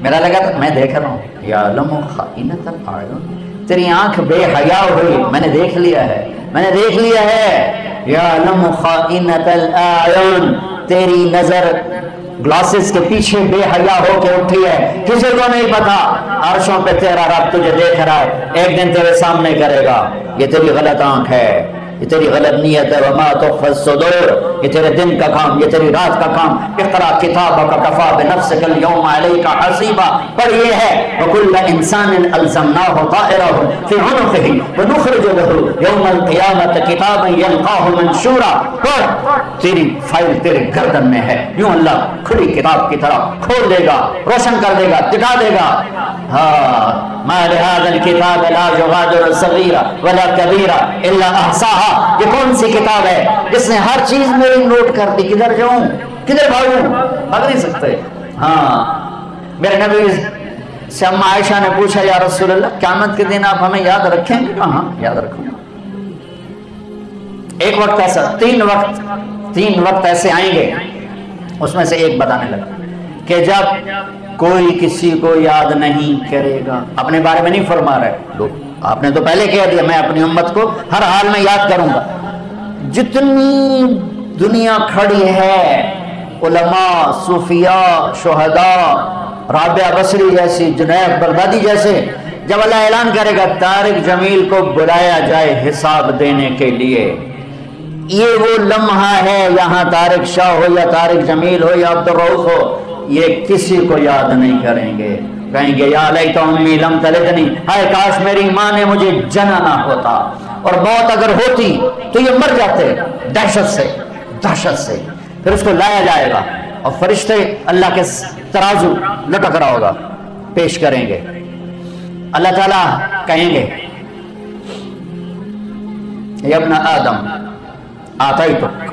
میرا لگا تھا میں دیکھ رہا ہوں یعلم خائنۃ الاعین، تیری آنکھ بے حیا ہوئی، میں نے دیکھ لیا ہے، میں نے دیکھ لیا ہے۔ یعلم خائنۃ الاعین، تیری نظر گلاسز کے پیچھے بے حیا ہو کے اٹھی ہے، کسی کو نہیں پتا۔ عرشوں پہ تیرا رب تجھے دیکھ رہا ہے، ایک دن تیرے سامنے کرے گا یہ تیری غلط آنکھ ہے، یہ تیری غلط نیت ہے، وما تخفی الصدور، یہ تیرے دن کا کام، یہ تیری رات کا کام. اقرا کتابک کفی بنفسک اليوم علیک حسیبا، پر یہ ہے وکل انسان الزمناہ طائرہ فی عنقہ ونخرج له یوم القیامۃ کتابا یلقاہ منشورا. پڑھ، تیری فائل تیرے گردن میں ہے، یوں اللہ کھلی کتاب کی طرح کھول دے گا، روشن کر دے گا، دکھا دے گا. ہاں، ما لهذا الكتاب لا يغادر صغيرة ولا كبيرة الا احصاها. یہ کون سی کتاب ہے جس نے ہر چیز میری نوٹ کر دی؟ کدھر جاؤں، کدھر بھاگوں؟ بھاگ نہیں سکتے. ہاں، میرے نبی سے اما عائشہ نے پوچھا یا رسول اللہ قیامت کے دن آپ ہمیں یاد رکھیں گے؟ کہاں یاد رکھوں. ایک وقت ایسا، تین وقت ایسے آئیں گے، اس میں سے ایک بتانے لگا کہ جب کوئی کسی کو یاد نہیں کرے گا. اپنے بارے میں نہیں فرما رہے لوگ، آپ نے تو پہلے کہہ دیا میں اپنی امت کو ہر حال میں یاد کروں گا. جتنی دنیا کھڑی ہے، علماء، صوفیاء، شہداء، رابعہ بصری جیسی، جنید بغدادی جیسے، جب اللہ اعلان کرے گا طارق جمیل کو بلایا جائے حساب دینے کے لیے، یہ وہ لمحہ ہے. یہاں طارق شاہ ہو یا طارق جمیل ہو یا عبدالرؤف ہو، یہ کسی کو یاد نہیں کریں گے. کہیں گے یا لیت امی لم تلدنی، ہائے کاش میری ماں نے مجھے جنا نہ ہوتا. اور موت اگر ہوتی تو یہ مر جاتے دہشت سے. پھر اس کو لایا جائے گا اور فرشتے اللہ کے ترازو لٹک رہا ہوگا، پیش کریں گے. اللہ تعالیٰ کہیں گے یا ابن آدم آتیتک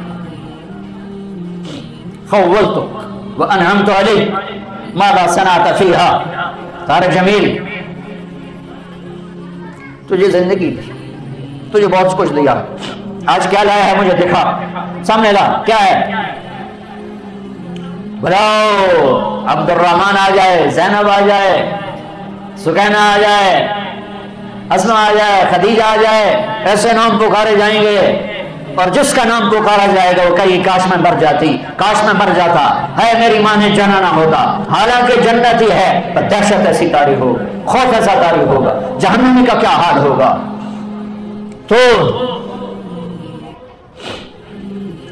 خولتک وانعمت علیک ماذا صنعت فیہا. طارق جمیل، تجھے زندگی دی، تجھے بہت کچھ دیا، آج کیا لایا ہے مجھے دکھا، سامنے لا، کیا ہے؟ بلاؤ عبد الرحمن آ جائے، زینب آ جائے، سکینہ آ جائے، اسما آ جائے، خدیجہ آ جائے. ایسے نام پکارے جائیں گے، اور جس کا نام پکارا جائے گا وہ کہیں کاش میں مر جاتی، کاش میں مر جاتا، ہے میری ماں نے جنا نہ ہوتا. حالانکہ جنت ہی ہے، پر دہشت ایسی طاری ہو، خوف ایسا طاری ہوگا، جہنمی کا کیا حال ہوگا. تو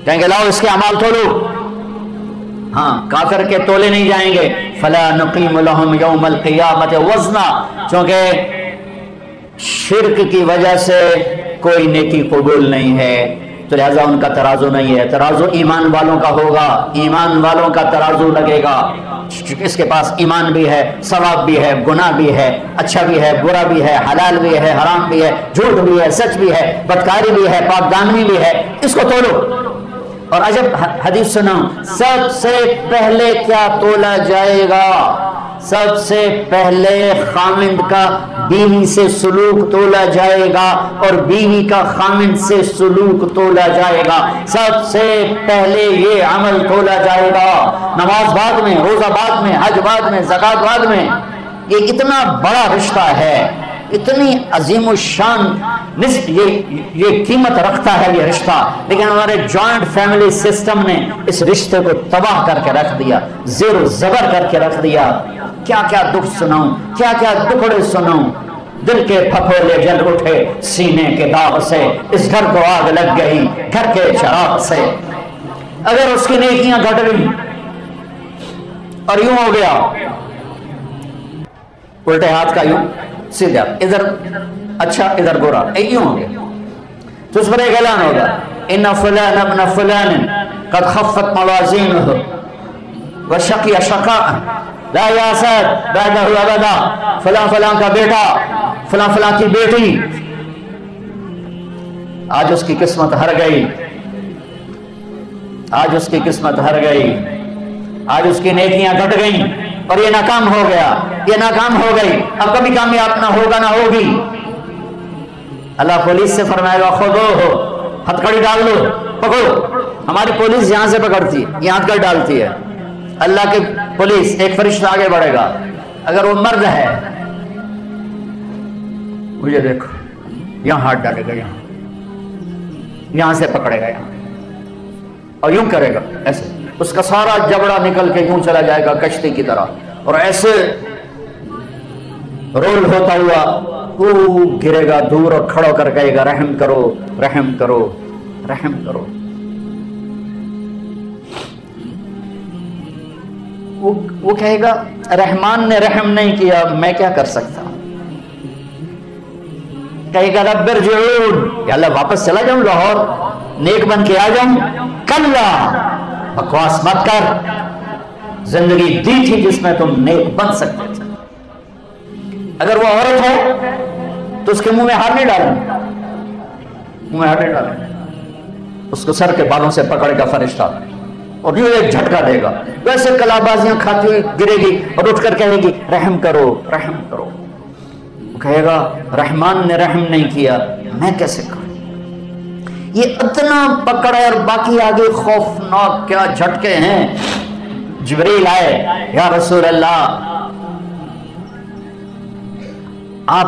کہیں گے لاؤ اس کے اعمال تولو. ہاں، کافر کے تولے نہیں جائیں گے. فلا نقیم لهم یوم القیامت وزنا، چونکہ شرک کی وجہ سے کوئی نیکی قبول نہیں ہے، تو لہذا ان کا ترازو نہیں ہے. ترازو ایمان والوں کا ہوگا، ایمان والوں کا ترازو لگے گا. اس کے پاس ایمان بھی ہے، ثواب بھی ہے، گناہ بھی ہے، اچھا بھی ہے، برا بھی ہے، حلال بھی ہے، حرام بھی ہے، جھوٹ بھی ہے، سچ بھی ہے، بدکاری بھی ہے، پاک دامنی بھی ہے. اس کو تولو. اور عجب حدیث سنو، سب سے پہلے کیا تولا جائے گا؟ سب سے پہلے خامند کا بیوی سے سلوک تولا جائے گا، اور بیوی کا خامند سے سلوک تولا جائے گا. سب سے پہلے یہ عمل تولا جائے گا. نماز بعد میں، روزہ بعد میں، حج بعد میں، زکوٰۃ بعد میں. یہ اتنا بڑا رشتہ ہے، اتنی عظیم الشان یہ قیمت رکھتا ہے یہ رشتہ، لیکن ہمارے جوائنٹ فیملی سسٹم نے اس رشتے کو تباہ کر کے رکھ دیا، زیر و زبر کر کے رکھ دیا. کیا کیا دکھ سناؤں، کیا کیا دکھڑے سناؤں. دل کے پھپھولے جل اٹھے سینے کے داغ سے، اس گھر کو آگ لگ گئی گھر کے چراغ سے. اگر اس کی نیکیاں گھٹ گئی اور یوں ہو گیا الٹے ہاتھ کا، یوں سیدھا، ادھر اچھا ادھر برا، یوں ہو گیا، تو اس پر ایک اعلان ہوگا ان فلان ابن فلان قد خفت موازینہ وشقی شقاء لا یاسر بعدہ ابدا. فلاں فلاں کا بیٹا، فلاں فلاں کی بیٹی، آج اس کی قسمت ہر گئی، آج اس کی قسمت ہر گئی، آج اس کی نیکیاں گھٹ گئیں اور یہ ناکام ہو گیا، یہ ناکام ہو گئی، اب کبھی کامیاب نہ ہوگا نہ ہوگی. اللہ پولیس سے فرمائے گا خودو ہو، ہتھکڑی ڈال لو، پکڑو. ہماری پولیس یہاں سے پکڑتی ہے، یہاں ہتھکڑی ڈالتی ہے. اللہ کی پولیس ایک فرشتہ آگے بڑھے گا، اگر وہ مرد ہے مجھے دیکھو، یہاں ہاتھ ڈالے گا، یہاں سے پکڑے گا، یہاں اور یوں کرے گا ایسے، اس کا سارا جبڑا نکل کے یوں چلا جائے گا کشتی کی طرح، اور ایسے رول ہوتا ہوا وہ گرے گا دور اور کھڑا کر کہے گا رحم کرو رحم کرو رحم کرو. وہ کہے گا رحمان نے رحم نہیں کیا میں کیا کر سکتا ہوں. کہے گا رب ارجعون، یا اللہ واپس چلا جاؤں لاہور نیک بن کے آ جاؤں. کلا، بکواس مت کر، زندگی دی تھی جس میں تم نیک بن سکتے تھے. اگر وہ عورت ہے تو اس کے منہ میں ہاتھ نہیں ڈالیں، منہ میں ہاتھ نہیں ڈالیں. اس کو سر کے بالوں سے پکڑے گا فرشتہ اور یوں ایک جھٹکا دے گا. ویسے کلا بازیاں کھاتی ہوئی گرے گی اور اٹھ کر کہے گی رحم کرو رحم کرو. وہ کہے گا رحمان نے رحم نہیں کیا میں کیسے کروں. یہ اتنا پکڑ ہے اور باقی آگے خوفناک کیا جھٹکے ہیں. جبریل آئے، یا رسول اللہ آپ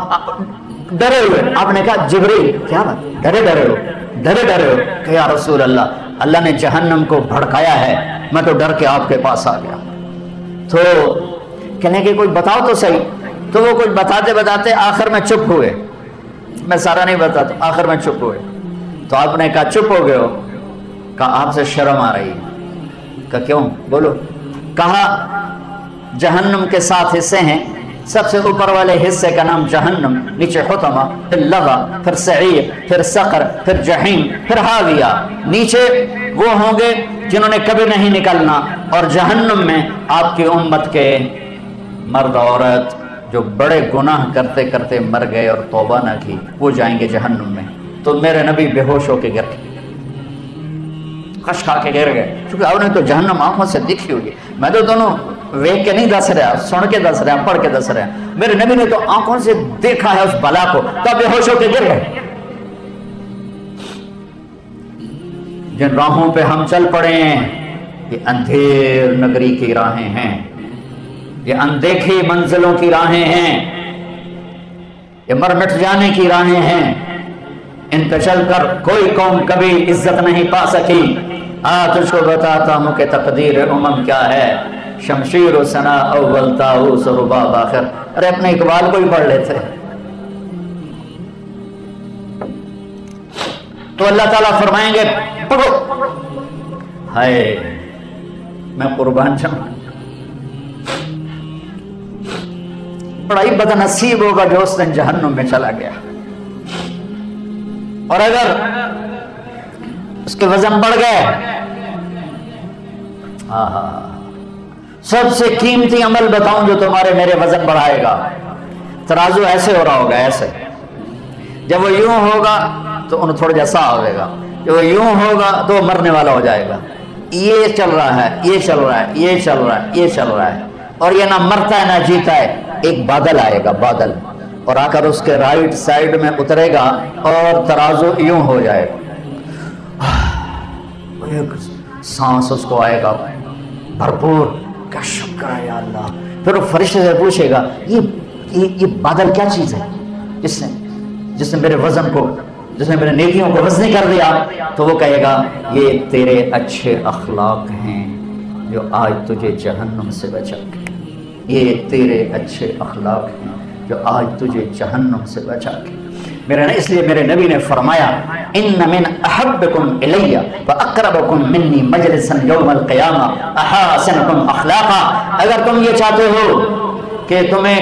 ڈرے ہوئے. آپ نے کہا جبریل کیا بات ڈرے ہو کہ یا رسول اللہ نے جہنم کو بھڑکایا ہے، میں تو ڈر کے آپ کے پاس آ گیا. تو کہنے کہ کوئی بتاؤ تو صحیح. تو وہ کچھ بتاتے آخر میں چپ ہوئے. میں سارا نہیں بتاتا، آخر میں چپ ہوئے. تو آپ نے کہا چپ ہو گئے ہو؟ کہا آپ سے شرم آ رہی ہے. کہا کیوں؟ بولو. کہا جہنم کے 7 حصے ہیں، سب سے اوپر والے حصے کا نام جہنم، نیچے حطمہ، پھر لظہ، پھر سعیر، پھر سقر، پھر جہیم، پھر حاویہ. نیچے وہ ہوں گے جنہوں نے کبھی نہیں نکلنا، اور جہنم میں آپ کی امت کے مرد عورت جو بڑے گناہ کرتے کرتے مر گئے اور توبہ نہ کی، وہ جائیں گے جہنم میں. تو میرے نبی بے ہوش ہو کے گر گئے، خش کھا کے گر گئے، کیونکہ آپ نے تو جہنم آنکھوں سے دیکھی ہوگی. میں تو دونوں ویک کے نہیں دس رہا، سن کے دس رہا، پڑھ کے دس رہا. میرے نبی نے تو آنکھوں سے دیکھا ہے اس بلا کو، تو بے ہوش ہو کے گر گئے. جن راہوں پہ ہم چل پڑے ہیں یہ اندھیر نگری کی راہیں ہیں، یہ اندیکھی منزلوں کی راہیں ہیں، یہ مر مٹ جانے کی راہیں ہیں. ان پہ چل کر کوئی قوم کبھی عزت نہیں پا سکی. تجھ کو بتاتا ہوں کہ تقدیر امم کیا ہے. شمشیر و ثنا اول طاؤس و رباب آخر. ارے اپنے اقبال کو ہی پڑھ لیتے. تو اللہ تعالیٰ فرمائیں گے پڑھو. ہائے میں قربان جاؤں، بڑا ہی بدنصیب ہوگا جو اس دن جہنم میں چلا گیا. اور اگر اس کے وزن بڑھ گئے، سب سے قیمتی عمل بتاؤں جو تمہارے میرے وزن بڑھائے گا. ترازو ایسے ہو رہا ہوگا، ایسے. جب وہ یوں ہوگا تو انہیں تھوڑا جیسا ہوئے گا، جب وہ یوں ہوگا تو وہ مرنے والا ہو جائے گا. یہ چل رہا ہے، یہ چل رہا ہے، یہ چل رہا ہے، یہ چل رہا ہے، اور یہ نہ مرتا ہے نہ جیتا ہے. ایک بادل آئے گا، بادل، اور آ کر اس کے رائٹ سائڈ میں اترے گا اور ترازو یوں ہو جائے گا. ایک سانس اس کو آئے گا بھرپور، کیا شکر ہے یا اللہ. پھر وہ فرشتے سے پوچھے گا یہ بادل کیا چیز ہے جس نے میرے وزن کو، جس نے میرے نیکیوں کو وزنی کر دیا. تو وہ کہے گا یہ تیرے اچھے اخلاق ہیں جو آج تجھے جہنم سے بچا کے، یہ تیرے اچھے اخلاق ہیں جو آج تجھے جہنم سے بچا کے. اس لیے میرے نبی نے فرمایا ان من احبکم الی واقربکم منی مجلسا یوم القیامہ احاسنکم اخلاقا. اگر تم یہ چاہتے ہو کہ تمہیں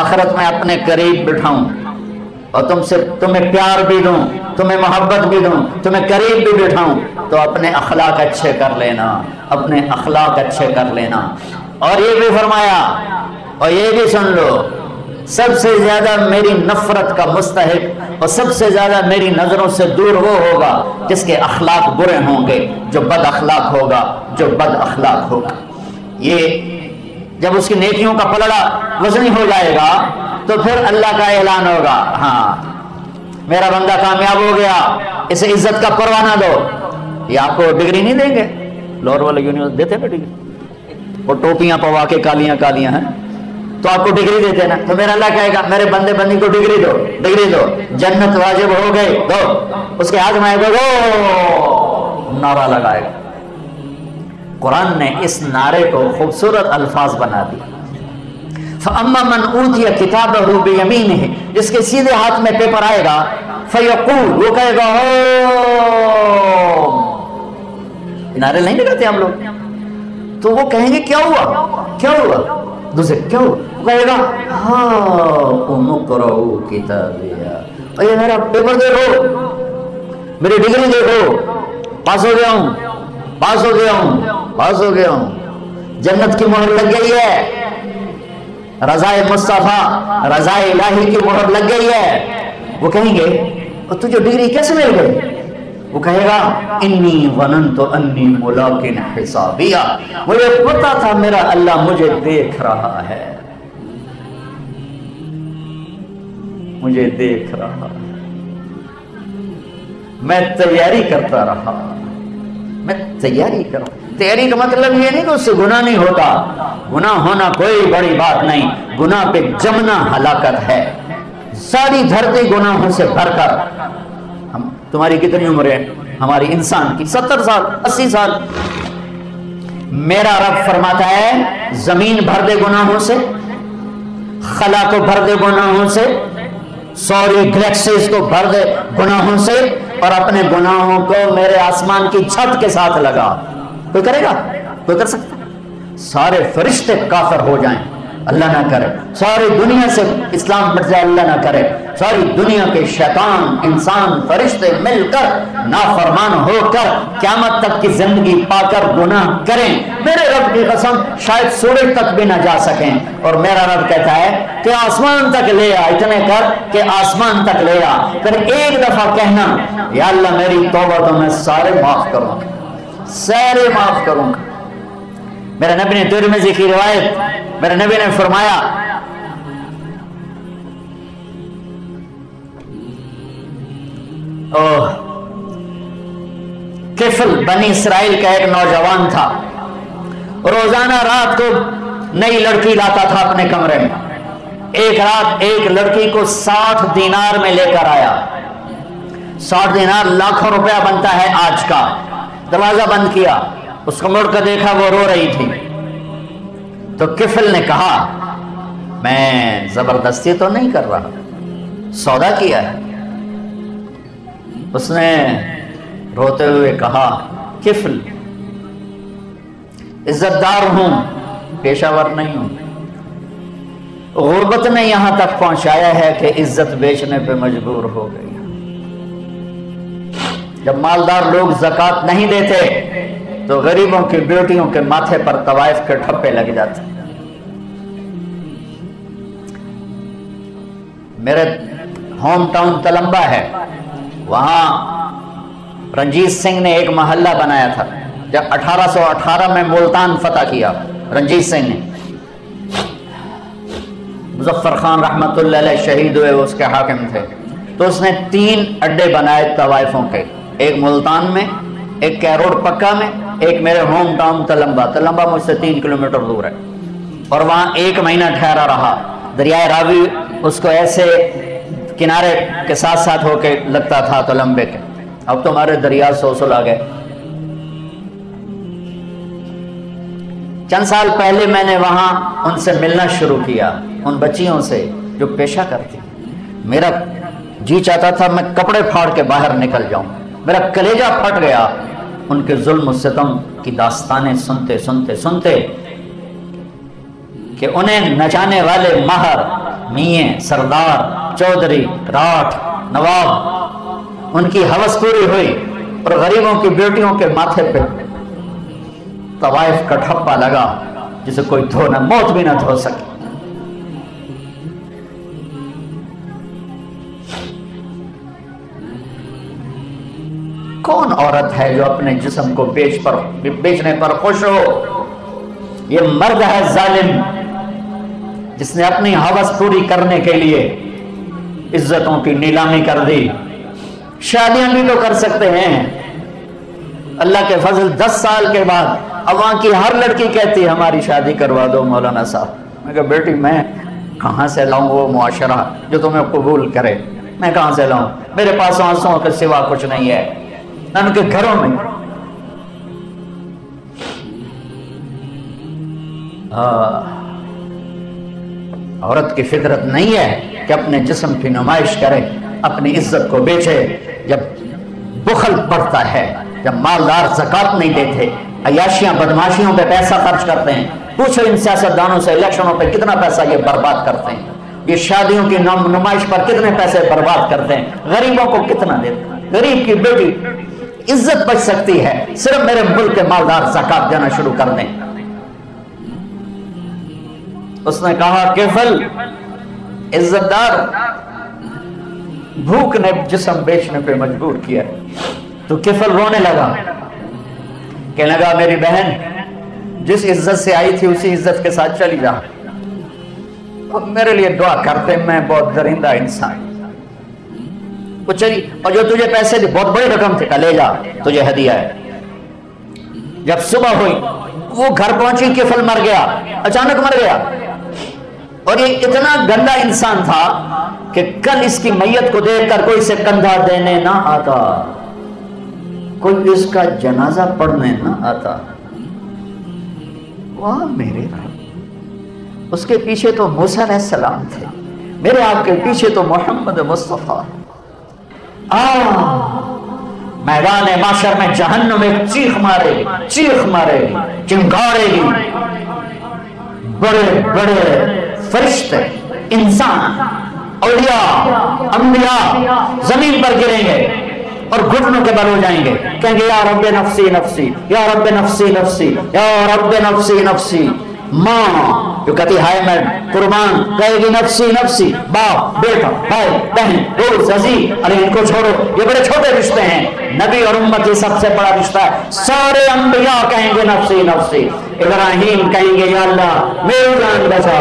آخرت میں اپنے قریب بٹھاؤں اور تمہیں پیار بھی دوں، تمہیں محبت بھی دوں، تمہیں قریب بھی بٹھاؤں، تو اپنے اخلاق اچھے کر لینا، اپنے اخلاق اچھے کر لینا. اور یہ بھی فرمایا، اور یہ بھی سن لو، سب سے زیادہ میری نفرت کا مستحق اور سب سے زیادہ میری نظروں سے دور وہ ہوگا جس کے اخلاق برے ہوں گے، جو بد اخلاق ہوگا، جو بد اخلاق ہوگا. یہ جب اس کی نیکیوں کا پلڑا وزنی ہو جائے گا تو پھر اللہ کا اعلان ہوگا، ہاں میرا بندہ کامیاب ہو گیا، اسے عزت کا پروانہ دو. یہ آپ کو ڈگری نہیں دیں گے، لاہور والے یونیورسٹی دیتے نا ڈگری، اور ٹوپیاں پوا کے کالیاں کالیاں ہیں تو آپ کو ڈگری دیتے نا. تو میرا اللہ کہے گا میرے بندے بندی کو ڈگری دو، ڈگری دو، جنت واجب ہو گئی، دو. اس کے ہاتھ میں دو نعرہ لگائے گا. قرآن نے اس نعرے کو خوبصورت الفاظ بنا دی. فَأَمَّا مَنْ أُوتِيَ كِتَابَهُ بِيَمِينِهِ، جس کے سیدھے ہاتھ میں پیپر آئے گا، فَيَقُولُ، وہ کہے گا نعرے نہیں لگاتے ہم لوگ، تو وہ کہیں گے کیا ہوا کیا ہوا، دوسرے کیا ہوا، وہ کہے گا ہاں اقرؤوا کتابیہ، یہ میرا پیپر دیکھو، میری ڈگری دیکھو، پاس ہو گیا ہوں پاس ہو گیا ہوں پاس ہو گیا ہوں، جنت کی مہر لگ گئی ہے، رضائے مصطفیٰ رضائے الہی کی مہر لگ گئی ہے۔ وہ کہیں گے اور تجھے ڈگری کیسے مل گئی؟ وہ کہے گا انی ظننت انی ملاق حسابیہ، مجھے پتا تھا میرا اللہ مجھے دیکھ رہا ہے، مجھے دیکھ رہا ہے، میں تیاری کرتا رہا، میں تیاری کر رہا۔ تیاری کا مطلب یہ نہیں کہ اس سے گناہ نہیں ہوتا، گناہ ہونا کوئی بڑی بات نہیں، گناہ پہ جمنا ہلاکت ہے۔ ساری دھرتی گناہوں سے بھر کر، ہم تمہاری کتنی عمر ہے ہماری انسان کی؟ 70 سال 80 سال۔ میرا رب فرماتا ہے زمین بھر دے گناہوں سے، خلا کو بھر دے گناہوں سے، سوری گلیکسیز کو بھر دے گناہوں سے، اور اپنے گناہوں کو میرے آسمان کی چھت کے ساتھ لگا۔ کوئی کرے گا؟ کوئی کر سکتا؟ سارے فرشتے کافر ہو جائیں، اللہ نہ کرے، ساری دنیا سے اسلام بٹ جائے، اللہ نہ کرے، ساری دنیا کے شیطان انسان فرشتے مل کر نافرمان ہو کر قیامت تک کی زندگی پا کر گناہ کریں، میرے رب کی قسم شاید سورج تک بھی نہ جا سکیں، اور میرا رب کہتا ہے کہ آسمان تک لے آ، اتنے کر کہ آسمان تک لے آ، پھر ایک دفعہ کہنا یا اللہ میری توبہ تو میں سارے معاف کروں گا، سارے معاف کروں گا۔ میرے نبی نے ترمذی کی روایت، میرے نبی نے فرمایا کفل بنی اسرائیل کا ایک نوجوان تھا، روزانہ رات کو نئی لڑکی لاتا تھا اپنے کمرے میں، ایک رات ایک لڑکی کو 60 دینار میں لے کر آیا، 60 دینار لاکھوں روپیہ بنتا ہے آج کا۔ دروازہ بند کیا، اس کو مڑ کر دیکھا وہ رو رہی تھی، تو کفل نے کہا میں زبردستی تو نہیں کر رہا، سودا کیا ہے۔ اس نے روتے ہوئے کہا کفل عزت دار ہوں، پیشہ ور نہیں ہوں، غربت نے یہاں تک پہنچایا ہے کہ عزت بیچنے پہ مجبور ہو گئی۔ جب مالدار لوگ زکوٰۃ نہیں دیتے تو غریبوں کی بیٹیوں کے ماتھے پر طوائف کے ٹھپے لگ جاتے۔ میرے ہوم ٹاؤن تلمبا ہے، وہاں رنجیت سنگھ نے ایک محلہ بنایا تھا، جب 1818 میں ملتان فتح کیا رنجیت سنگھ نے، مظفر خان رحمت اللہ علیہ شہید ہوئے، اس کے حاکم تھے، تو اس نے 3 اڈے بنائے طوائفوں کے، ایک ملتان میں، ایک کیروڑ پکا میں، ایک میرے ہوم ٹاؤن تلمبا۔ تلمبا مجھ سے 3 کلومیٹر دور ہے، اور وہاں 1 مہینہ ٹھہرا رہا۔ دریائے راوی اس کو ایسے کنارے کے ساتھ ساتھ ہو کے لگتا تھا تلمبے کے، اب تو ہمارے دریا سوسل آ گئے۔ چند سال پہلے میں نے وہاں ان سے ملنا شروع کیا، ان بچیوں سے جو پیشہ کرتی، میرا جی چاہتا تھا میں کپڑے پھاڑ کے باہر نکل جاؤں، میرا کلیجہ پھٹ گیا ان کے ظلم و ستم کی داستانیں سنتے سنتے سنتے، کہ انہیں نچانے والے ماہر، میاں، سردار، چودھری، راٹھ، نواب، ان کی ہوس پوری ہوئی، اور غریبوں کی بیٹیوں کے ماتھے پہ طوائف کا ٹھپا لگا جسے کوئی دھو نہ، موت بھی نہ دھو سکے۔ کون عورت ہے جو اپنے جسم کو بیچنے پر خوش ہو؟ یہ مرد ہے ظالم جس نے اپنی ہوس پوری کرنے کے لیے عزتوں کی نیلامی کر دی۔ شادیاں بھی تو کر سکتے ہیں، اللہ کے فضل 10 سال کے بعد اب وہاں کی ہر لڑکی کہتی ہماری شادی کروا دو مولانا صاحب۔ میں کہا بیٹی میں کہاں سے لاؤں وہ معاشرہ جو تمہیں قبول کرے، میں کہاں سے لاؤں؟ میرے پاس آنسوں کے سوا کچھ نہیں ہے، ان کے گھروں میں عورت کی فطرت نہیں ہے کہ اپنے جسم کی نمائش کرے، اپنی عزت کو بیچے۔ جب بخل بڑھتا ہے، جب مالدار زکوٰۃ نہیں دیتے، عیاشیاں بدماشیوں پہ پیسہ خرچ کرتے ہیں، پوچھو ان سیاستدانوں سے الیکشنوں پہ کتنا پیسہ یہ برباد کرتے ہیں، یہ شادیوں کی نمائش پر کتنے پیسے برباد کرتے ہیں، غریبوں کو کتنا دیتے ہیں۔ غریب کی بیٹی عزت بچ سکتی ہے صرف میرے ملک کے مالدار زکوٰۃ دینا شروع کر دیں۔ اس نے کہا کفل عزت دار، بھوک نے جسم بیچنے پہ مجبور کیا، تو کفل رونے لگا، کہنے لگا میری بہن جس عزت سے آئی تھی اسی عزت کے ساتھ چلی جا، اور میرے لیے دعا کرتے، میں بہت درندہ انسان۔ وہ چلی، اور جو تجھے پیسے دی بہت بڑی رقم تھی، لے جا تجھے ہدیہ ہے۔ جب صبح ہوئی وہ گھر پہنچی، کفل مر گیا، اچانک مر گیا، اور یہ اتنا گندا انسان تھا کہ کل اس کی میت کو دیکھ کر کوئی سے کندھا دینے نہ آتا، کوئی اس کا جنازہ پڑھنے نہ آتا۔ واہ میرے رب، اس کے پیچھے تو موسیٰ علیہ السلام تھے، میرے آپ کے پیچھے تو محمد مصطفیٰ۔ میدان معاشر میں جہنم میں چیخ مارے گی، چیخ مارے گی، چنکارے گی، بڑے بڑے فرشتے، انسان، اولیاء، انبیاء زمین پر گریں گے اور گھٹنوں کے بل ہو جائیں گے، کہیں گے یا رب نفسی نفسی، یا رب نفسی نفسی، یا رب نفسی نفسی۔ ماں جو کہتی ہائے میں قربان، کہے گی نفسی نفسی، باپ بیٹا بھائی بہن دوست عزیز، ارے ان کو چھوڑو، یہ بڑے چھوٹے رشتے ہیں، نبی اور امت یہ سب سے بڑا رشتہ ہے۔ سارے انبیاء کہیں گے نفسی نفسی، ابراہیم کہیں گے یا اللہ میری جان بچا،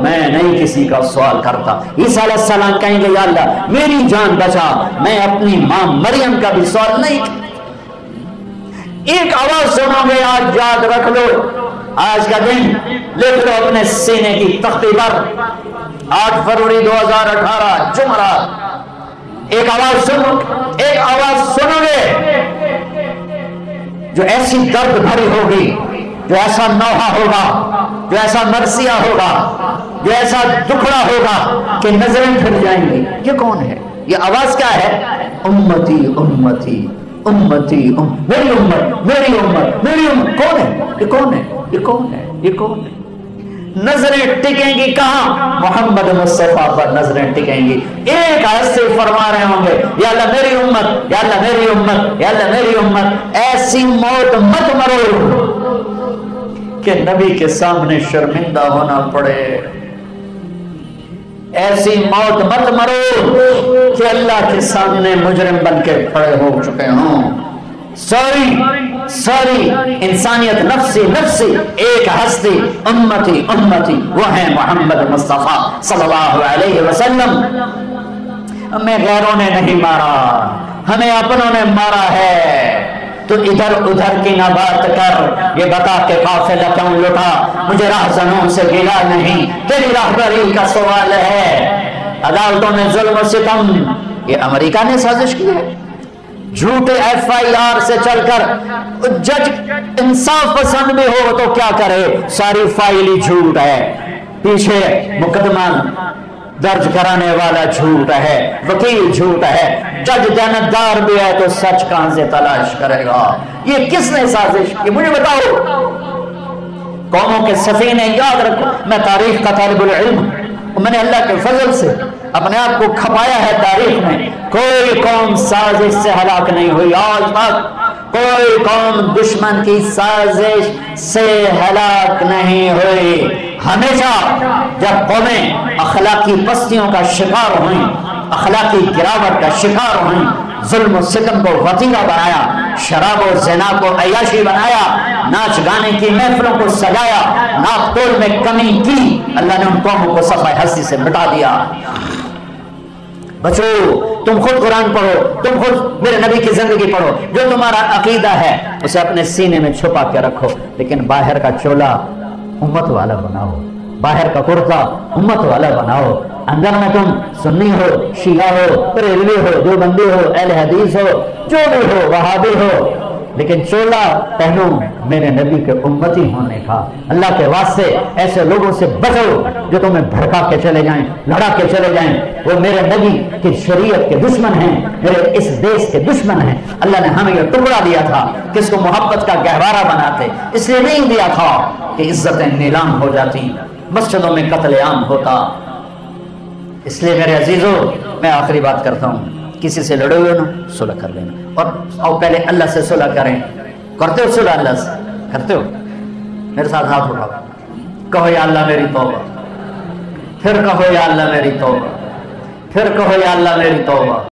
میں نہیں کسی کا سوال کرتا۔ عیسیٰ علیہ السلام کہیں گے یا اللہ میری جان بچا، میں اپنی ماں مریم کا بھی سوال نہیں کرتا۔ ایک آواز سنو گے، آج یاد رکھ لو، آج کا دن لکھ لو اپنے سینے کی تختی پر، 8 فروری 2018 جمعرات۔ ایک آواز سنو، ایک آواز سنو گے جو ایسی درد بھری ہوگی، جو ایسا نوحہ ہوگا، جو ایسا مرثیہ ہوگا، جو ایسا دکھڑا ہوگا کہ نظریں پھر جائیں گی۔ یہ کون ہے؟ یہ آواز کیا ہے؟ امتی امتی امتی، میری امت میری امت میری امت۔ کون ہے یہ؟ کون ہے یہ؟ کون ہے یہ؟ کون ہے؟ نظریں ٹکیں گی کہاں؟ محمد مصطفیٰ پر نظریں ٹکیں گی۔ ایک آیت سے فرما رہے ہوں گے یا اللہ میری امت، یا اللہ میری امت، یا اللہ میری امت۔ ایسی موت مت مرو کہ نبی کے سامنے شرمندہ ہونا پڑے، ایسی موت مت مرو کہ اللہ کے سامنے مجرم بن کے کھڑے ہو چکے ہوں۔ ساری انسانیت نفسی نفسی، ایک ہستی امتی امتی، وہ ہے محمد مصطفیٰ صلی اللہ علیہ وسلم۔ ہمیں غیروں نے نہیں مارا، ہمیں اپنوں نے مارا ہے۔ تو ادھر ادھر کی نہ بات کر، یہ بتا کہ قافلہ کیوں لٹا، مجھے راہزنوں سے گلا نہیں، تیری راہبری کا سوال ہے۔ عدالتوں میں ظلم و ستم، یہ امریکہ نے سازش کی ہے۔ جھوٹے FIR سے چل کر جج انصاف پسند بھی ہو تو کیا کرے، ساری فائل ہی جھوٹ ہے، پیچھے مقدمہ درج کرانے والا جھوٹ ہے، وکیل جھوٹ ہے، جج دیانتدار بھی ہے تو سچ کہاں سے تلاش کرے گا؟ یہ کس نے سازش کی؟ مجھے بتاؤ۔ قوموں کے سفینے، یاد رکھو میں تاریخ کا طالب العلم، میں نے اللہ کے فضل سے اپنے آپ کو کھپایا ہے تاریخ میں، کوئی قوم سازش سے ہلاک نہیں ہوئی آج تک، کوئی قوم دشمن کی سازش سے ہلاک نہیں ہوئی۔ ہمیشہ جب قومیں اخلاقی پستیوں کا شکار ہوئیں، اخلاقی گراوٹ کا شکار ہوئیں، ظلم و ستم کو وتیرہ بنایا، شراب و زنا کو عیاشی بنایا، ناچ گانے کی محفلوں کو سجایا، ناپ تول میں کمی کی، اللہ نے ان قوموں کو صفحہ ہستی سے مٹا دیا۔ بچو تم خود قرآن پڑھو، تم خود میرے نبی کی زندگی پڑھو، جو تمہارا عقیدہ ہے اسے اپنے سینے میں چھپا کے رکھو، لیکن باہر کا چولا امت والا بناؤ، باہر کا کرتا امت والا بناؤ، اندر میں تم سنی ہو، شیعہ ہو، بریلوی ہو، دیوبندی ہو، اہل حدیث ہو، جو بھی ہو، وہابی ہو، لیکن چولا پہنو میرے نبی کے امتی ہونے کا۔ اللہ کے واسطے ایسے لوگوں سے بچو جو تمہیں بھڑکا کے چلے جائیں، لڑا کے چلے جائیں، وہ میرے نبی کی شریعت کے دشمن ہیں، میرے اس دیش کے دشمن ہیں۔ اللہ نے ہمیں یہ ٹکڑا دیا تھا کہ اس کو محبت کا گہوارہ بناتے، اس لیے نہیں دیا تھا کہ عزتیں نیلام ہو جاتی، مسجدوں میں قتل عام ہوتا۔ اس لیے میرے عزیزو، میں آخری بات کرتا ہوں، کسی سے لڑے ہوئے نا صلح کر لینا، اور پہلے اللہ سے صلح کریں۔ کرتے ہو صلح اللہ سے؟ کرتے ہو؟ میرے ساتھ ہاتھ اٹھاؤ، کہو یا اللہ میری توبہ، پھر کہو یا اللہ میری توبہ، پھر کہو یا اللہ میری توبہ۔